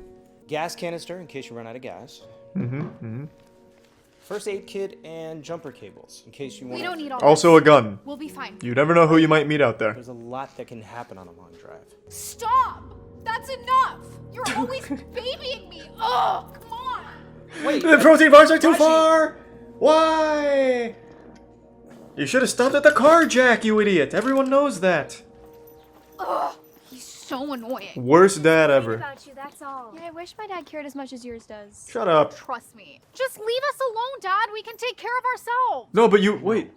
Gas canister in case you run out of gas. First aid kit and jumper cables in case you want. We don't need all Also this. a gun. We'll be fine. You never know who you might meet out there. There's a lot that can happen on a long drive. Stop! That's enough! You're always babying me! Oh, come on! Wait, The protein bars are too far! Why? You should have stopped at the car, Jack, you idiot. Everyone knows that. Ugh, he's so annoying. Worst dad ever. About you, that's all. Yeah, I wish my dad cared as much as yours does. Shut up. Trust me. Just leave us alone, Dad. We can take care of ourselves. No, but you... Wait.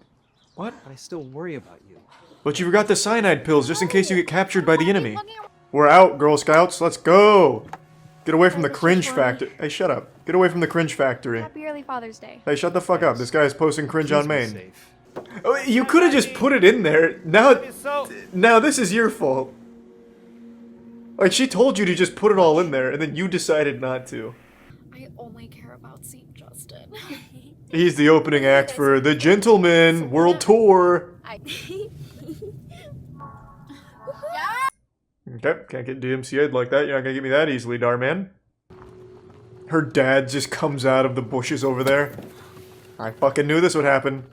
What? But I still worry about you. But you forgot the cyanide pills just in case you get captured by the enemy. We're out, Girl Scouts. Let's go. Get away from the cringe factory. Hey, shut up. Get away from the cringe factory. Happy early Father's Day. Hey, shut the fuck up. This guy is posting cringe on main. Oh, you could have just put it in there. Now this is your fault. Like, she told you to just put it all in there, and then you decided not to. I only care about seeing Justin. He's the opening act for The Gentleman World Tour. Okay, can't get DMCA'd like that. You're not gonna get me that easily, Darman. Her dad just comes out of the bushes over there. I fucking knew this would happen.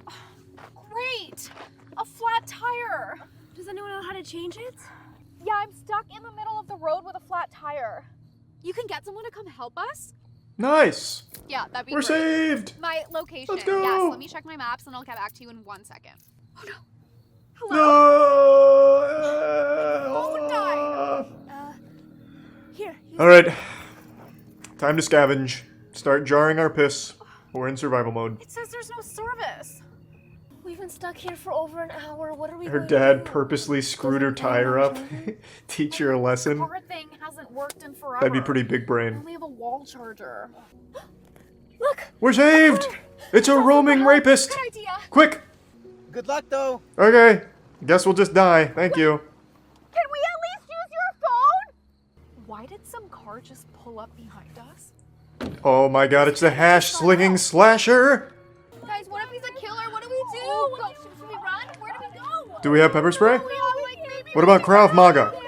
Great! A flat tire! Does anyone know how to change it? Yeah, I'm stuck in the middle of the road with a flat tire. You can get someone to come help us? Nice! Yeah, that'd be We're great. saved! My location. Let's go! Yes, let me check my maps and I'll get back to you in 1 second. Oh no. No! Died. Here. Alright. Time to scavenge. Start jarring our piss. We're in survival mode. It says there's no service. We've been stuck here for over an hour. What are we Her going dad to do? purposely screwed her tire up. Teach her a lesson. The car thing hasn't worked in forever. That'd be pretty big I brain. only have a wall charger. Look! We're saved! It's a roaming rapist! Good idea. Quick! Good luck, though. Okay. Guess we'll just die. Thank you. Can we at least use your phone? Why did some car just pull up behind us? Oh my god, it's the hash-slinging slasher! Guys, what if he's a killer? What do we do? Oh, should we run? Where do we go? Do we have pepper spray? We have, like, maybe What about Krav Maga? this way.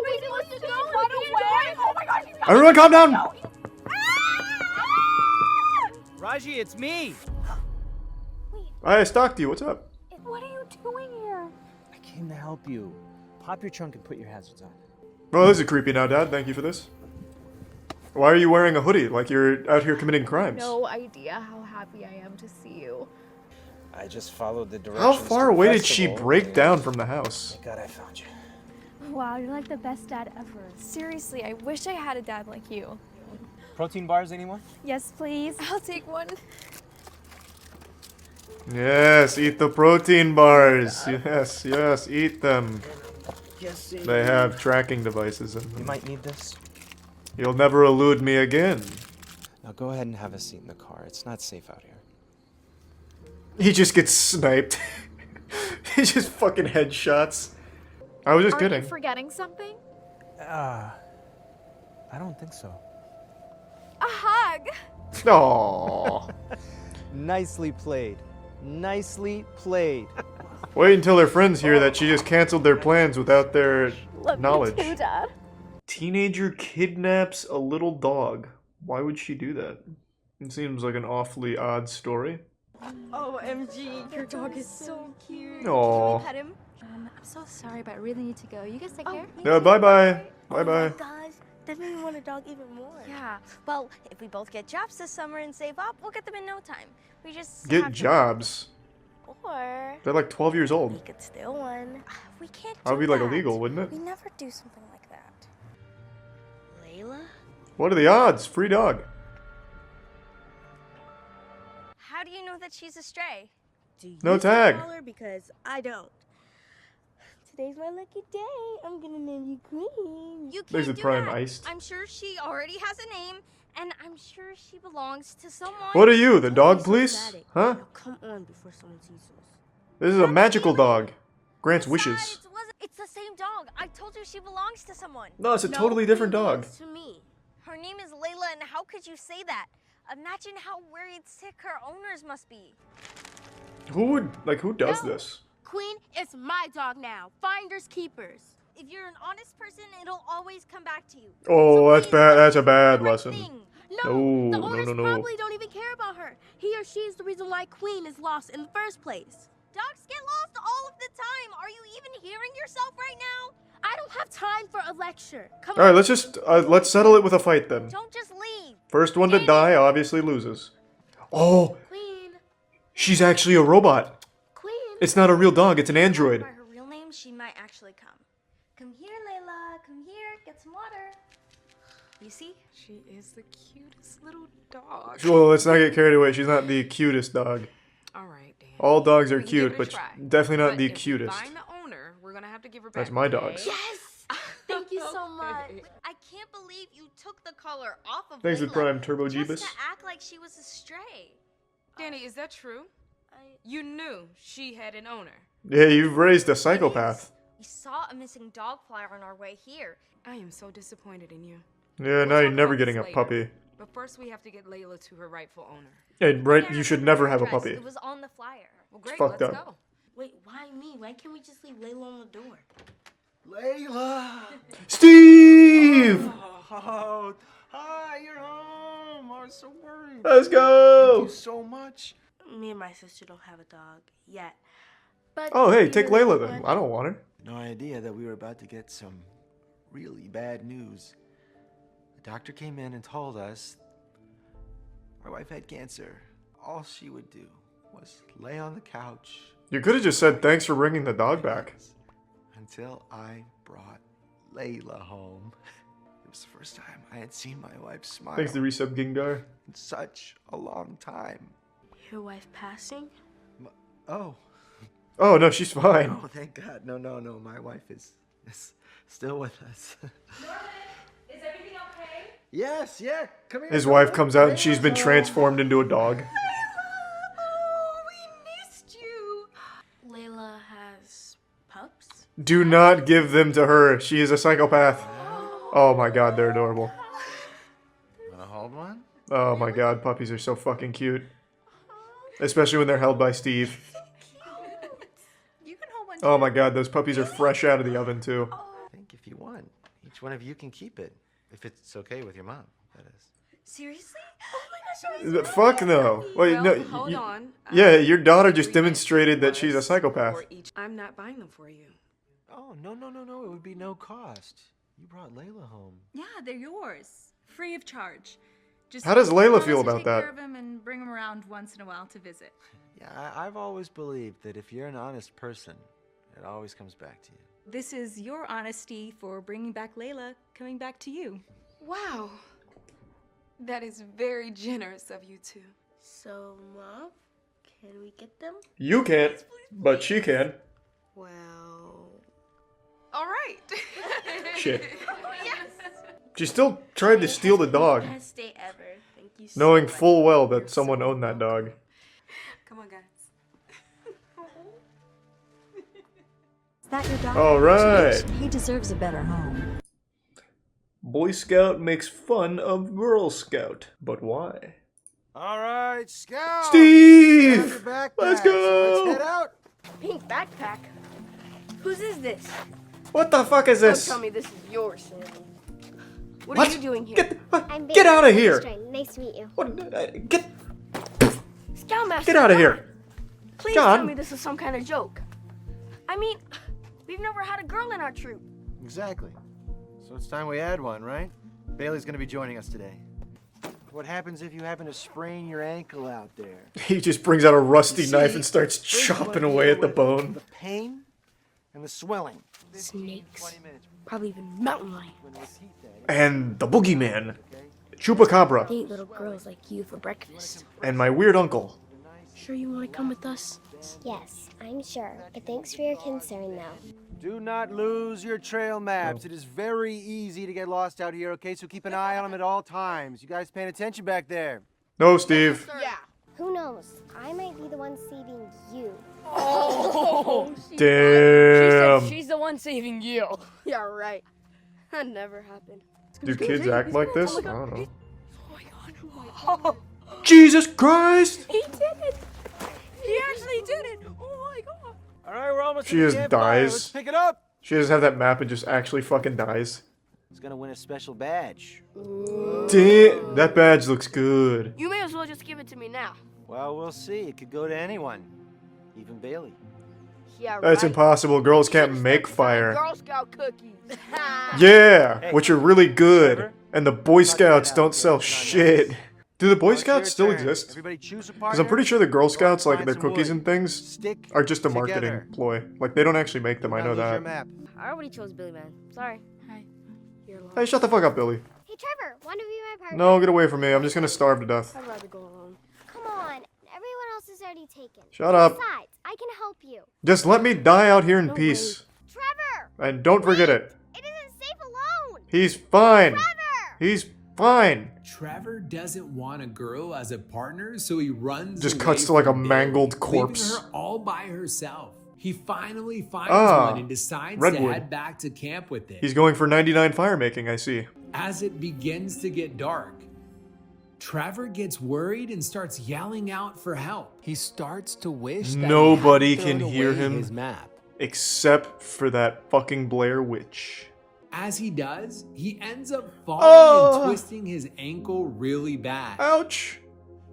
We need to go. Run away. Oh my gosh, he's coming. Everyone calm down! Raji, it's me. I stalked you, what's up? What are you doing here? I came to help you. Pop your trunk and put your hazards on. Well, this is creepy now, Dad. Thank you for this. Why are you wearing a hoodie? Like you're out here committing crimes. No idea how happy I am to see you. I just followed the directions. How far to the away did she festival, break and down from the house? Thank God I found you. Wow, you're like the best dad ever. Seriously, I wish I had a dad like you. Protein bars, anyone? Yes, please. I'll take one. Yes, eat the protein bars. Yes, yes, eat them. They have tracking devices in You them. might need this. You'll never elude me again. Now go ahead and have a seat in the car. It's not safe out here. He just gets sniped. He just fucking headshots. I was just Are kidding. you forgetting something? I don't think so. A hug. Aww. Nicely played. Nicely played. Wait until their friends hear that she just canceled their plans without their knowledge. Me too, Dad. Teenager kidnaps a little dog. Why would she do that? It seems like an awfully odd story. OMG, your dog is so cute. Aww. Pet him? I'm so sorry, but I really need to go. You guys take care? Yeah, bye-bye. Bye-bye. Gosh, that made me want a dog even more. Yeah, well, if we both get jobs this summer and save up, we'll get them in no time. We just Get have to- jobs. Or They're like 12 years we old. could steal one. we can't do That would be like that. illegal, wouldn't it? We never do something like that. Layla? What are the odds? Free dog. How do you know that she's a stray? Do you No tag. call her? Because I don't. Today's my lucky day. I'm gonna name you Queen. You can't There's the do prime that. iced. I'm sure she already has a name, and I'm sure she belongs to someone. What are you, the dog So police? dramatic. Huh? Now come on before someone sees us. This is a magical dog. Grants wishes. Besides, it's the same dog. I told you she belongs to someone. No, it's a totally different dog. To me. Her name is Layla, and how could you say that? Imagine how worried sick her owners must be. Who does this? Queen, it's my dog now. Finders keepers. If you're an honest person, it'll always come back to you. Oh, that's please bad. That's a do the bad right lesson. thing. No, the No, owners no, no. probably don't even care about her. He or she is the reason why Queen is lost in the first place. Dogs get lost all of the time. Are you even hearing yourself right now? I don't have time for a lecture. Come All right, on. let's just let's settle it with a fight then. Don't just leave. First one to die obviously loses. Oh, Queen. she's actually a robot. Queen. It's not a real dog, it's an android. By her real name, she might actually come. Come here, Layla. Come here. Get some water. You see? She is the cutest little dog. Well, let's not get carried away. She's not the cutest dog. All right, Dan. All dogs are We can give cute, it a but try. definitely not But the if we cutest. find the owner, we're gonna have to give her back. That's my dogs. Yes! Thank you so much. I can't believe you took the color off of Thanks for Layla Prime Turbo just Jeebus. to act like she was a stray. Danny, is that true? You knew she had an owner. Yeah, you've raised a psychopath. We saw a missing dog flyer on our way here. I am so disappointed in you. Yeah, now you're never getting a puppy. But first we have to get Layla to her rightful owner. And right, you should never have a puppy. It was on the flyer. Well, great, fucked let's up. go. Wait, why me? Why can't we just leave Layla on the door? Layla! Steve! Oh, hi, you're home. I was so worried. Let's go! Thank you so much. Me and my sister don't have a dog yet. But Oh, hey, we take really Layla then. want- I don't want her. No idea that we were about to get some really bad news. The doctor came in and told us my wife had cancer. All she would do was lay on the couch You could have just said thanks for bringing the dog back. until I brought Layla home. It was the first time I had seen my wife smile Thanks to Resub Gengar. in such a long time. Your wife passing? Oh. Oh, no, she's fine. Oh, thank God. No. My wife is still with us. Norman, is everything okay? Yes, yeah. Come here. His wife comes out and she's been transformed into a dog. Oh, we missed you. Layla has pups? Do not give them to her. She is a psychopath. Oh my god, they're adorable. Wanna hold one? Oh my god, puppies are so fucking cute. Especially when they're held by Steve. You can hold one. Oh my god, those puppies are fresh out of the oven too. I think if you want, each one of you can keep it. If it's okay with your mom, that is. Seriously? Fuck no. Wait, Well, no. hold on. Yeah, your daughter just demonstrated that she's a psychopath. For each, I'm not buying them for you. Oh, no. It would be no cost. You brought Layla home. Yeah, they're yours. Free of charge. Just How does Layla promise feel to about take that? care of him and bring him around once in a while to visit. Yeah, I've always believed that if you're an honest person, it always comes back to you. This is your honesty for bringing back Layla coming back to you. Wow. That is very generous of you two. So, Mom, can we get them? You can't, but she can. Well... All right. Shit. Yes. She still tried to steal the dog, Best day ever. Thank you so knowing much. full well that someone owned that dog. Come on, guys. Is that your dog? Alright. He deserves a better home. Boy Scout makes fun of Girl Scout. But why? All right, Scout. Steve! Grab your Let's backpacks. go! Let's head out. Pink backpack? Whose is this? What the fuck is this? Don't tell me this is yours, Sam. What What? are you doing here? Get out of here! Nice to meet you. Get Scoutmaster. Get out of here! Please John. tell me this is some kind of joke. I mean, we've never had a girl in our troop. Exactly. So it's time we add one, right? Bailey's gonna be joining us today. What happens if you happen to sprain your ankle out there? He just brings out a rusty You knife see, and starts first you wanna chopping away deal at the with bone. The pain and the swelling. Snakes. Probably even mountain lion. And the boogeyman. Chupacabra. They eat little girls like you for breakfast. And my weird uncle. Sure you want to come with us? Yes, I'm sure. But thanks for your concern, though. Do not lose your trail maps. It is very easy to get lost out here, okay? So keep an eye on them at all times. You guys paying attention back there? No, Steve. Yeah. Who knows? I might be the one saving you. Oh, Damn. she's the one saving you. Yeah, right. That never happened. Do kids act like this? I don't know. Oh, Jesus Christ! he did it. He actually did it. Oh my god. All right, we're almost She at the just campfire. dies. Let's pick it up. She doesn't have that map and just actually fucking dies. He's gonna win a special badge. Damn, that badge looks good. You may as well just give it to me now. Well, we'll see. It could go to anyone, even Bailey. Yeah, right. That's impossible. Girls can't make fire. Girl Scout cookies. Yeah, which are really good. And the Boy Scouts don't sell shit. Do the Boy Scouts still exist? Everybody choose a Because I'm pretty sure the Girl Scouts, like their some cookies wood. and things, are just a marketing together. ploy. Like they don't actually make them. I know that. I already chose Billy Man. Sorry. Hi. You're alone. Hey, shut the fuck up, Billy. Hey, Trevor, want to be my partner? No, get away from me. I'm just gonna starve to death. I'd rather go alone. Come on. Everyone else is already taken. Shut up. Besides, I can help you. Just let me die out here in peace. Trevor! And don't forget it. It isn't safe alone! He's fine. He's fine. Trevor doesn't want a girl as a partner, so he runs Just away cuts to like a from mangled Billy, corpse. leaving her all by herself. He finally finds Ah, one and decides to Redwood. head back to camp with it. He's going for 99 fire making, I see. As it begins to get dark, Trevor gets worried and starts yelling out for help. He starts to wish that Nobody he hadn't can thrown hear away him his map. except for that fucking Blair Witch. As he does, he ends up falling and twisting his ankle really bad. Ouch.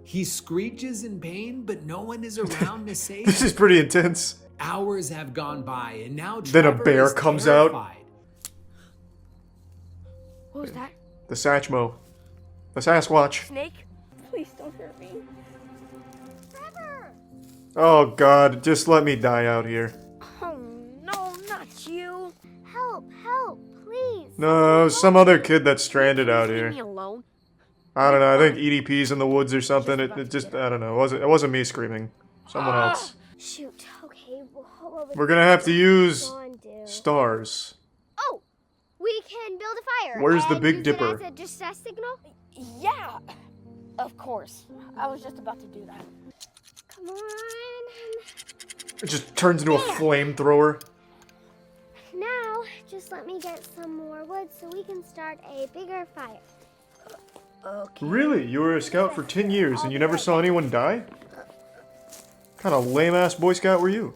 He screeches in pain, but no one is around to save This him. is pretty intense. Hours have gone by, and now Then a Trevor bear is comes terrified. What was that? The Satchmo. The Sasquatch. Snake? Please don't hurt me. Oh god, just let me die out here. Oh no, not you. Help, help, please. No, some other kid that's stranded out Leave me here. alone. I don't know, I think EDP's in the woods or something. It just, I don't know. It wasn't me screaming. Someone else. Shoot, okay. What would We're gonna have to use Dawn do? stars. Oh, we can build a fire. Where's the and Big use Dipper? It as a distress signal? Yeah, of course. I was just about to do that. Come on. It just turns into a flamethrower. Now, just let me get some more wood so we can start a bigger fire. Okay. Really? You were a scout for 10 years and you never saw anyone die? Kind of lame-ass Boy Scout were you?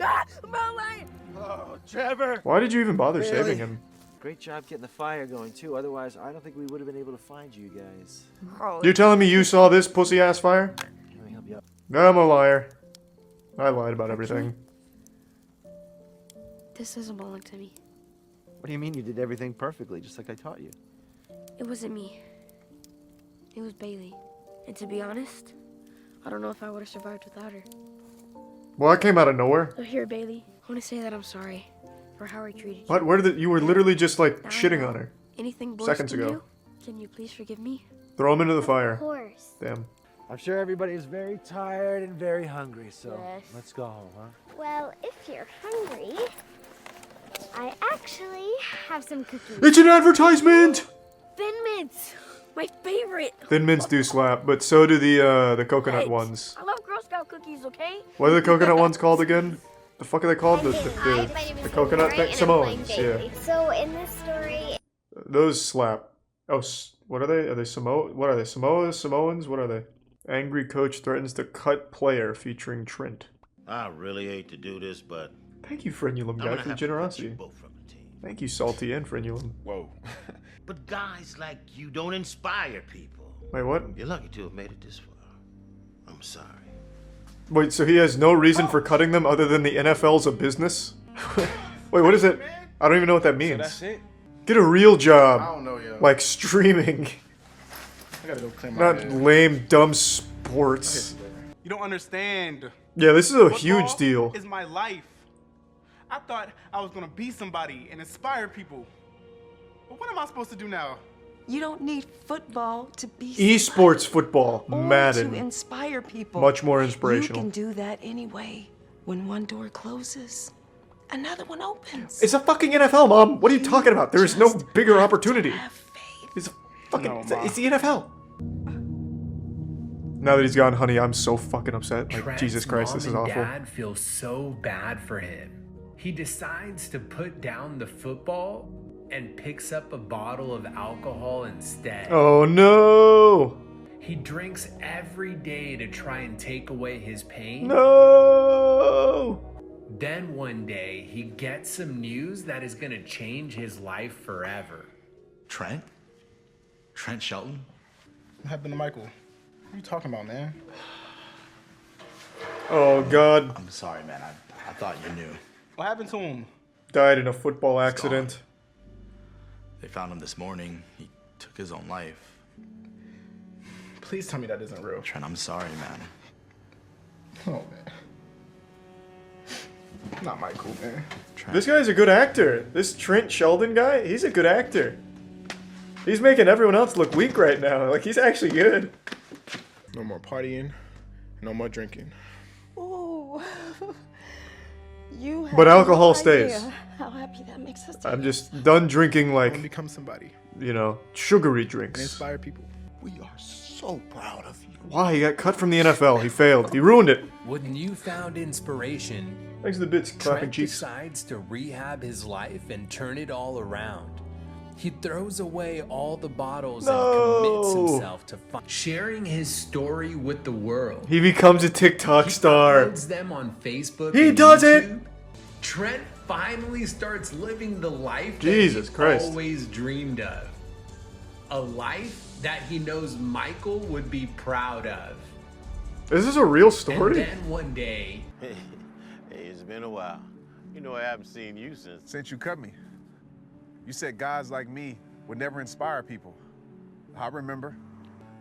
Ah, my leg! Oh, Trevor! Why did you even bother Really? saving him? Great job getting the fire going, too. Otherwise, I don't think we would have been able to find you guys. You're telling me you saw this pussy-ass fire? Let me help you up. I'm a liar. I lied about everything. This doesn't belong to me. What do you mean you did everything perfectly, just like I taught you? It wasn't me. It was Bailey. And to be honest, I don't know if I would have survived without her. Well, that came out of nowhere. So here, Bailey, I want to say that I'm sorry for how I treated you. What? Where did you were literally just like Now I shitting know on her Anything boys seconds can ago. do, can you please forgive me? Throw him into the fire. Of course. Damn. I'm sure everybody is very tired and very hungry, so Yes. let's go home, huh? Well, if you're hungry, I actually have some cookies. It's an advertisement! Thin Mints! My favorite! Thin mints do slap, but so do the coconut ones. I love Girl Scout cookies, okay? What are the coconut ones called again? The fuck are they called? The Hi, my name is coconut Lauren, thing? and I'm playing Samoans, yeah. Bailey. So in this story, Those slap. Oh, what are they? Are they What are they? Samoans? What are they? Angry coach threatens to cut player featuring Trent. I really hate to do this, but Thank you, Frenulum guy, for the generosity. Thank you, Salty and Frenulum. whoa. But guys like you don't inspire people. Wait, what? You're lucky to have made it this far. I'm sorry. Wait, so he has no reason for cutting them other than the NFL's a business? Wait, what is it? I don't even know what that means. that's it? Get a real job. I don't know, yo. Like streaming. I gotta go clean my Not head. lame, dumb sports. You don't understand. Yeah, this is a huge Football deal. is my life. I thought I was gonna be somebody and inspire people. But what am I supposed to do now? You don't need football to be Esports football, or to Madden. inspire people. Much more You inspirational. can do that anyway. When one door closes, another one opens. It's a fucking NFL, Mom. What are you talking about? There is no bigger opportunity. It's a fucking. No, it's Mom. the NFL. Now that he's gone, honey, I'm so fucking upset. Like, Jesus Christ, this is Mom and awful. Dad feel so bad for him. He decides to put down the football and picks up a bottle of alcohol instead. Oh no! He drinks every day to try and take away his pain. No! Then one day, he gets some news that is gonna change his life forever. Trent? Trent Shelton? What happened to Michael? What are you talking about, man? Oh God. I'm sorry, man. I thought you knew. What happened to him? Died in a football accident. They found him this morning. He took his own life. Please tell me that isn't real. Trent, I'm sorry, man. Oh, man. Not Michael, man. Trent. This guy's a good actor. This Trent Sheldon guy, he's a good actor. He's making everyone else look weak right now. Like, he's actually good. No more partying. No more drinking. Ooh. You have But alcohol no stays. idea how happy that makes us. I'm just done drinking, like, Become somebody. you know, sugary And drinks. inspire people. We are so proud of you. Why? He got cut from the NFL. He failed. He ruined it. With newfound inspiration, Thanks to the bits, clapping Trent cheeks. decides to rehab his life and turn it all around. He throws away all the bottles and commits himself to sharing his story with the world. He becomes a TikTok star. Uploads them on Facebook. He and does it! YouTube. Trent finally starts living the life Jesus that he Christ. always dreamed of. A life that he knows Michael would be proud of. Is this a real story? And then one day, Hey, it's been a while. You know I haven't seen you since you cut me. You said guys like me would never inspire people. I remember.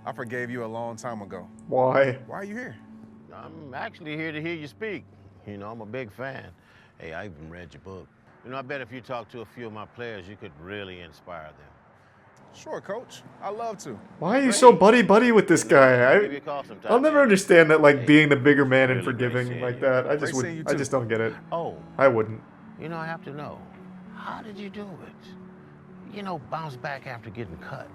I forgave you a long time ago. Why? Why are you here? I'm actually here to hear you speak. You know, I'm a big fan. Hey, I even read your book. You know, I bet if you talk to a few of my players, you could really inspire them. Sure, coach. I love to. Why are you so buddy-buddy with this guy? Give you a call sometime. I'll never understand that, like, being the bigger man and forgiving seeing like you. that. I Great just seeing you I too. just don't get it. Oh. I wouldn't. You know, I have to know. How did you do it? You know, bounce back after getting cut.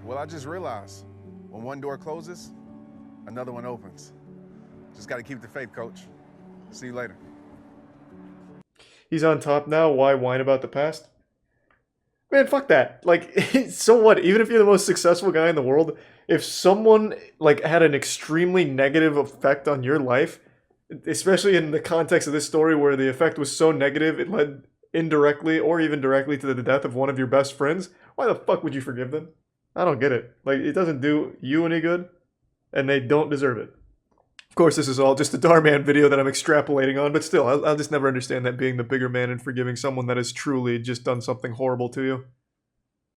Well, I just realized when one door closes, another one opens. Just got to keep the faith, coach. See you later. He's on top now. Why whine about the past? Man, fuck that. Like, so what? Even if you're the most successful guy in the world, if someone, like, had an extremely negative effect on your life, especially in the context of this story where the effect was so negative it led indirectly or even directly to the death of one of your best friends, why the fuck would you forgive them? I don't get it. Like, it doesn't do you any good, and they don't deserve it. Of course, this is all just a Darman video that I'm extrapolating on, but still, I'll just never understand that being the bigger man and forgiving someone that has truly just done something horrible to you.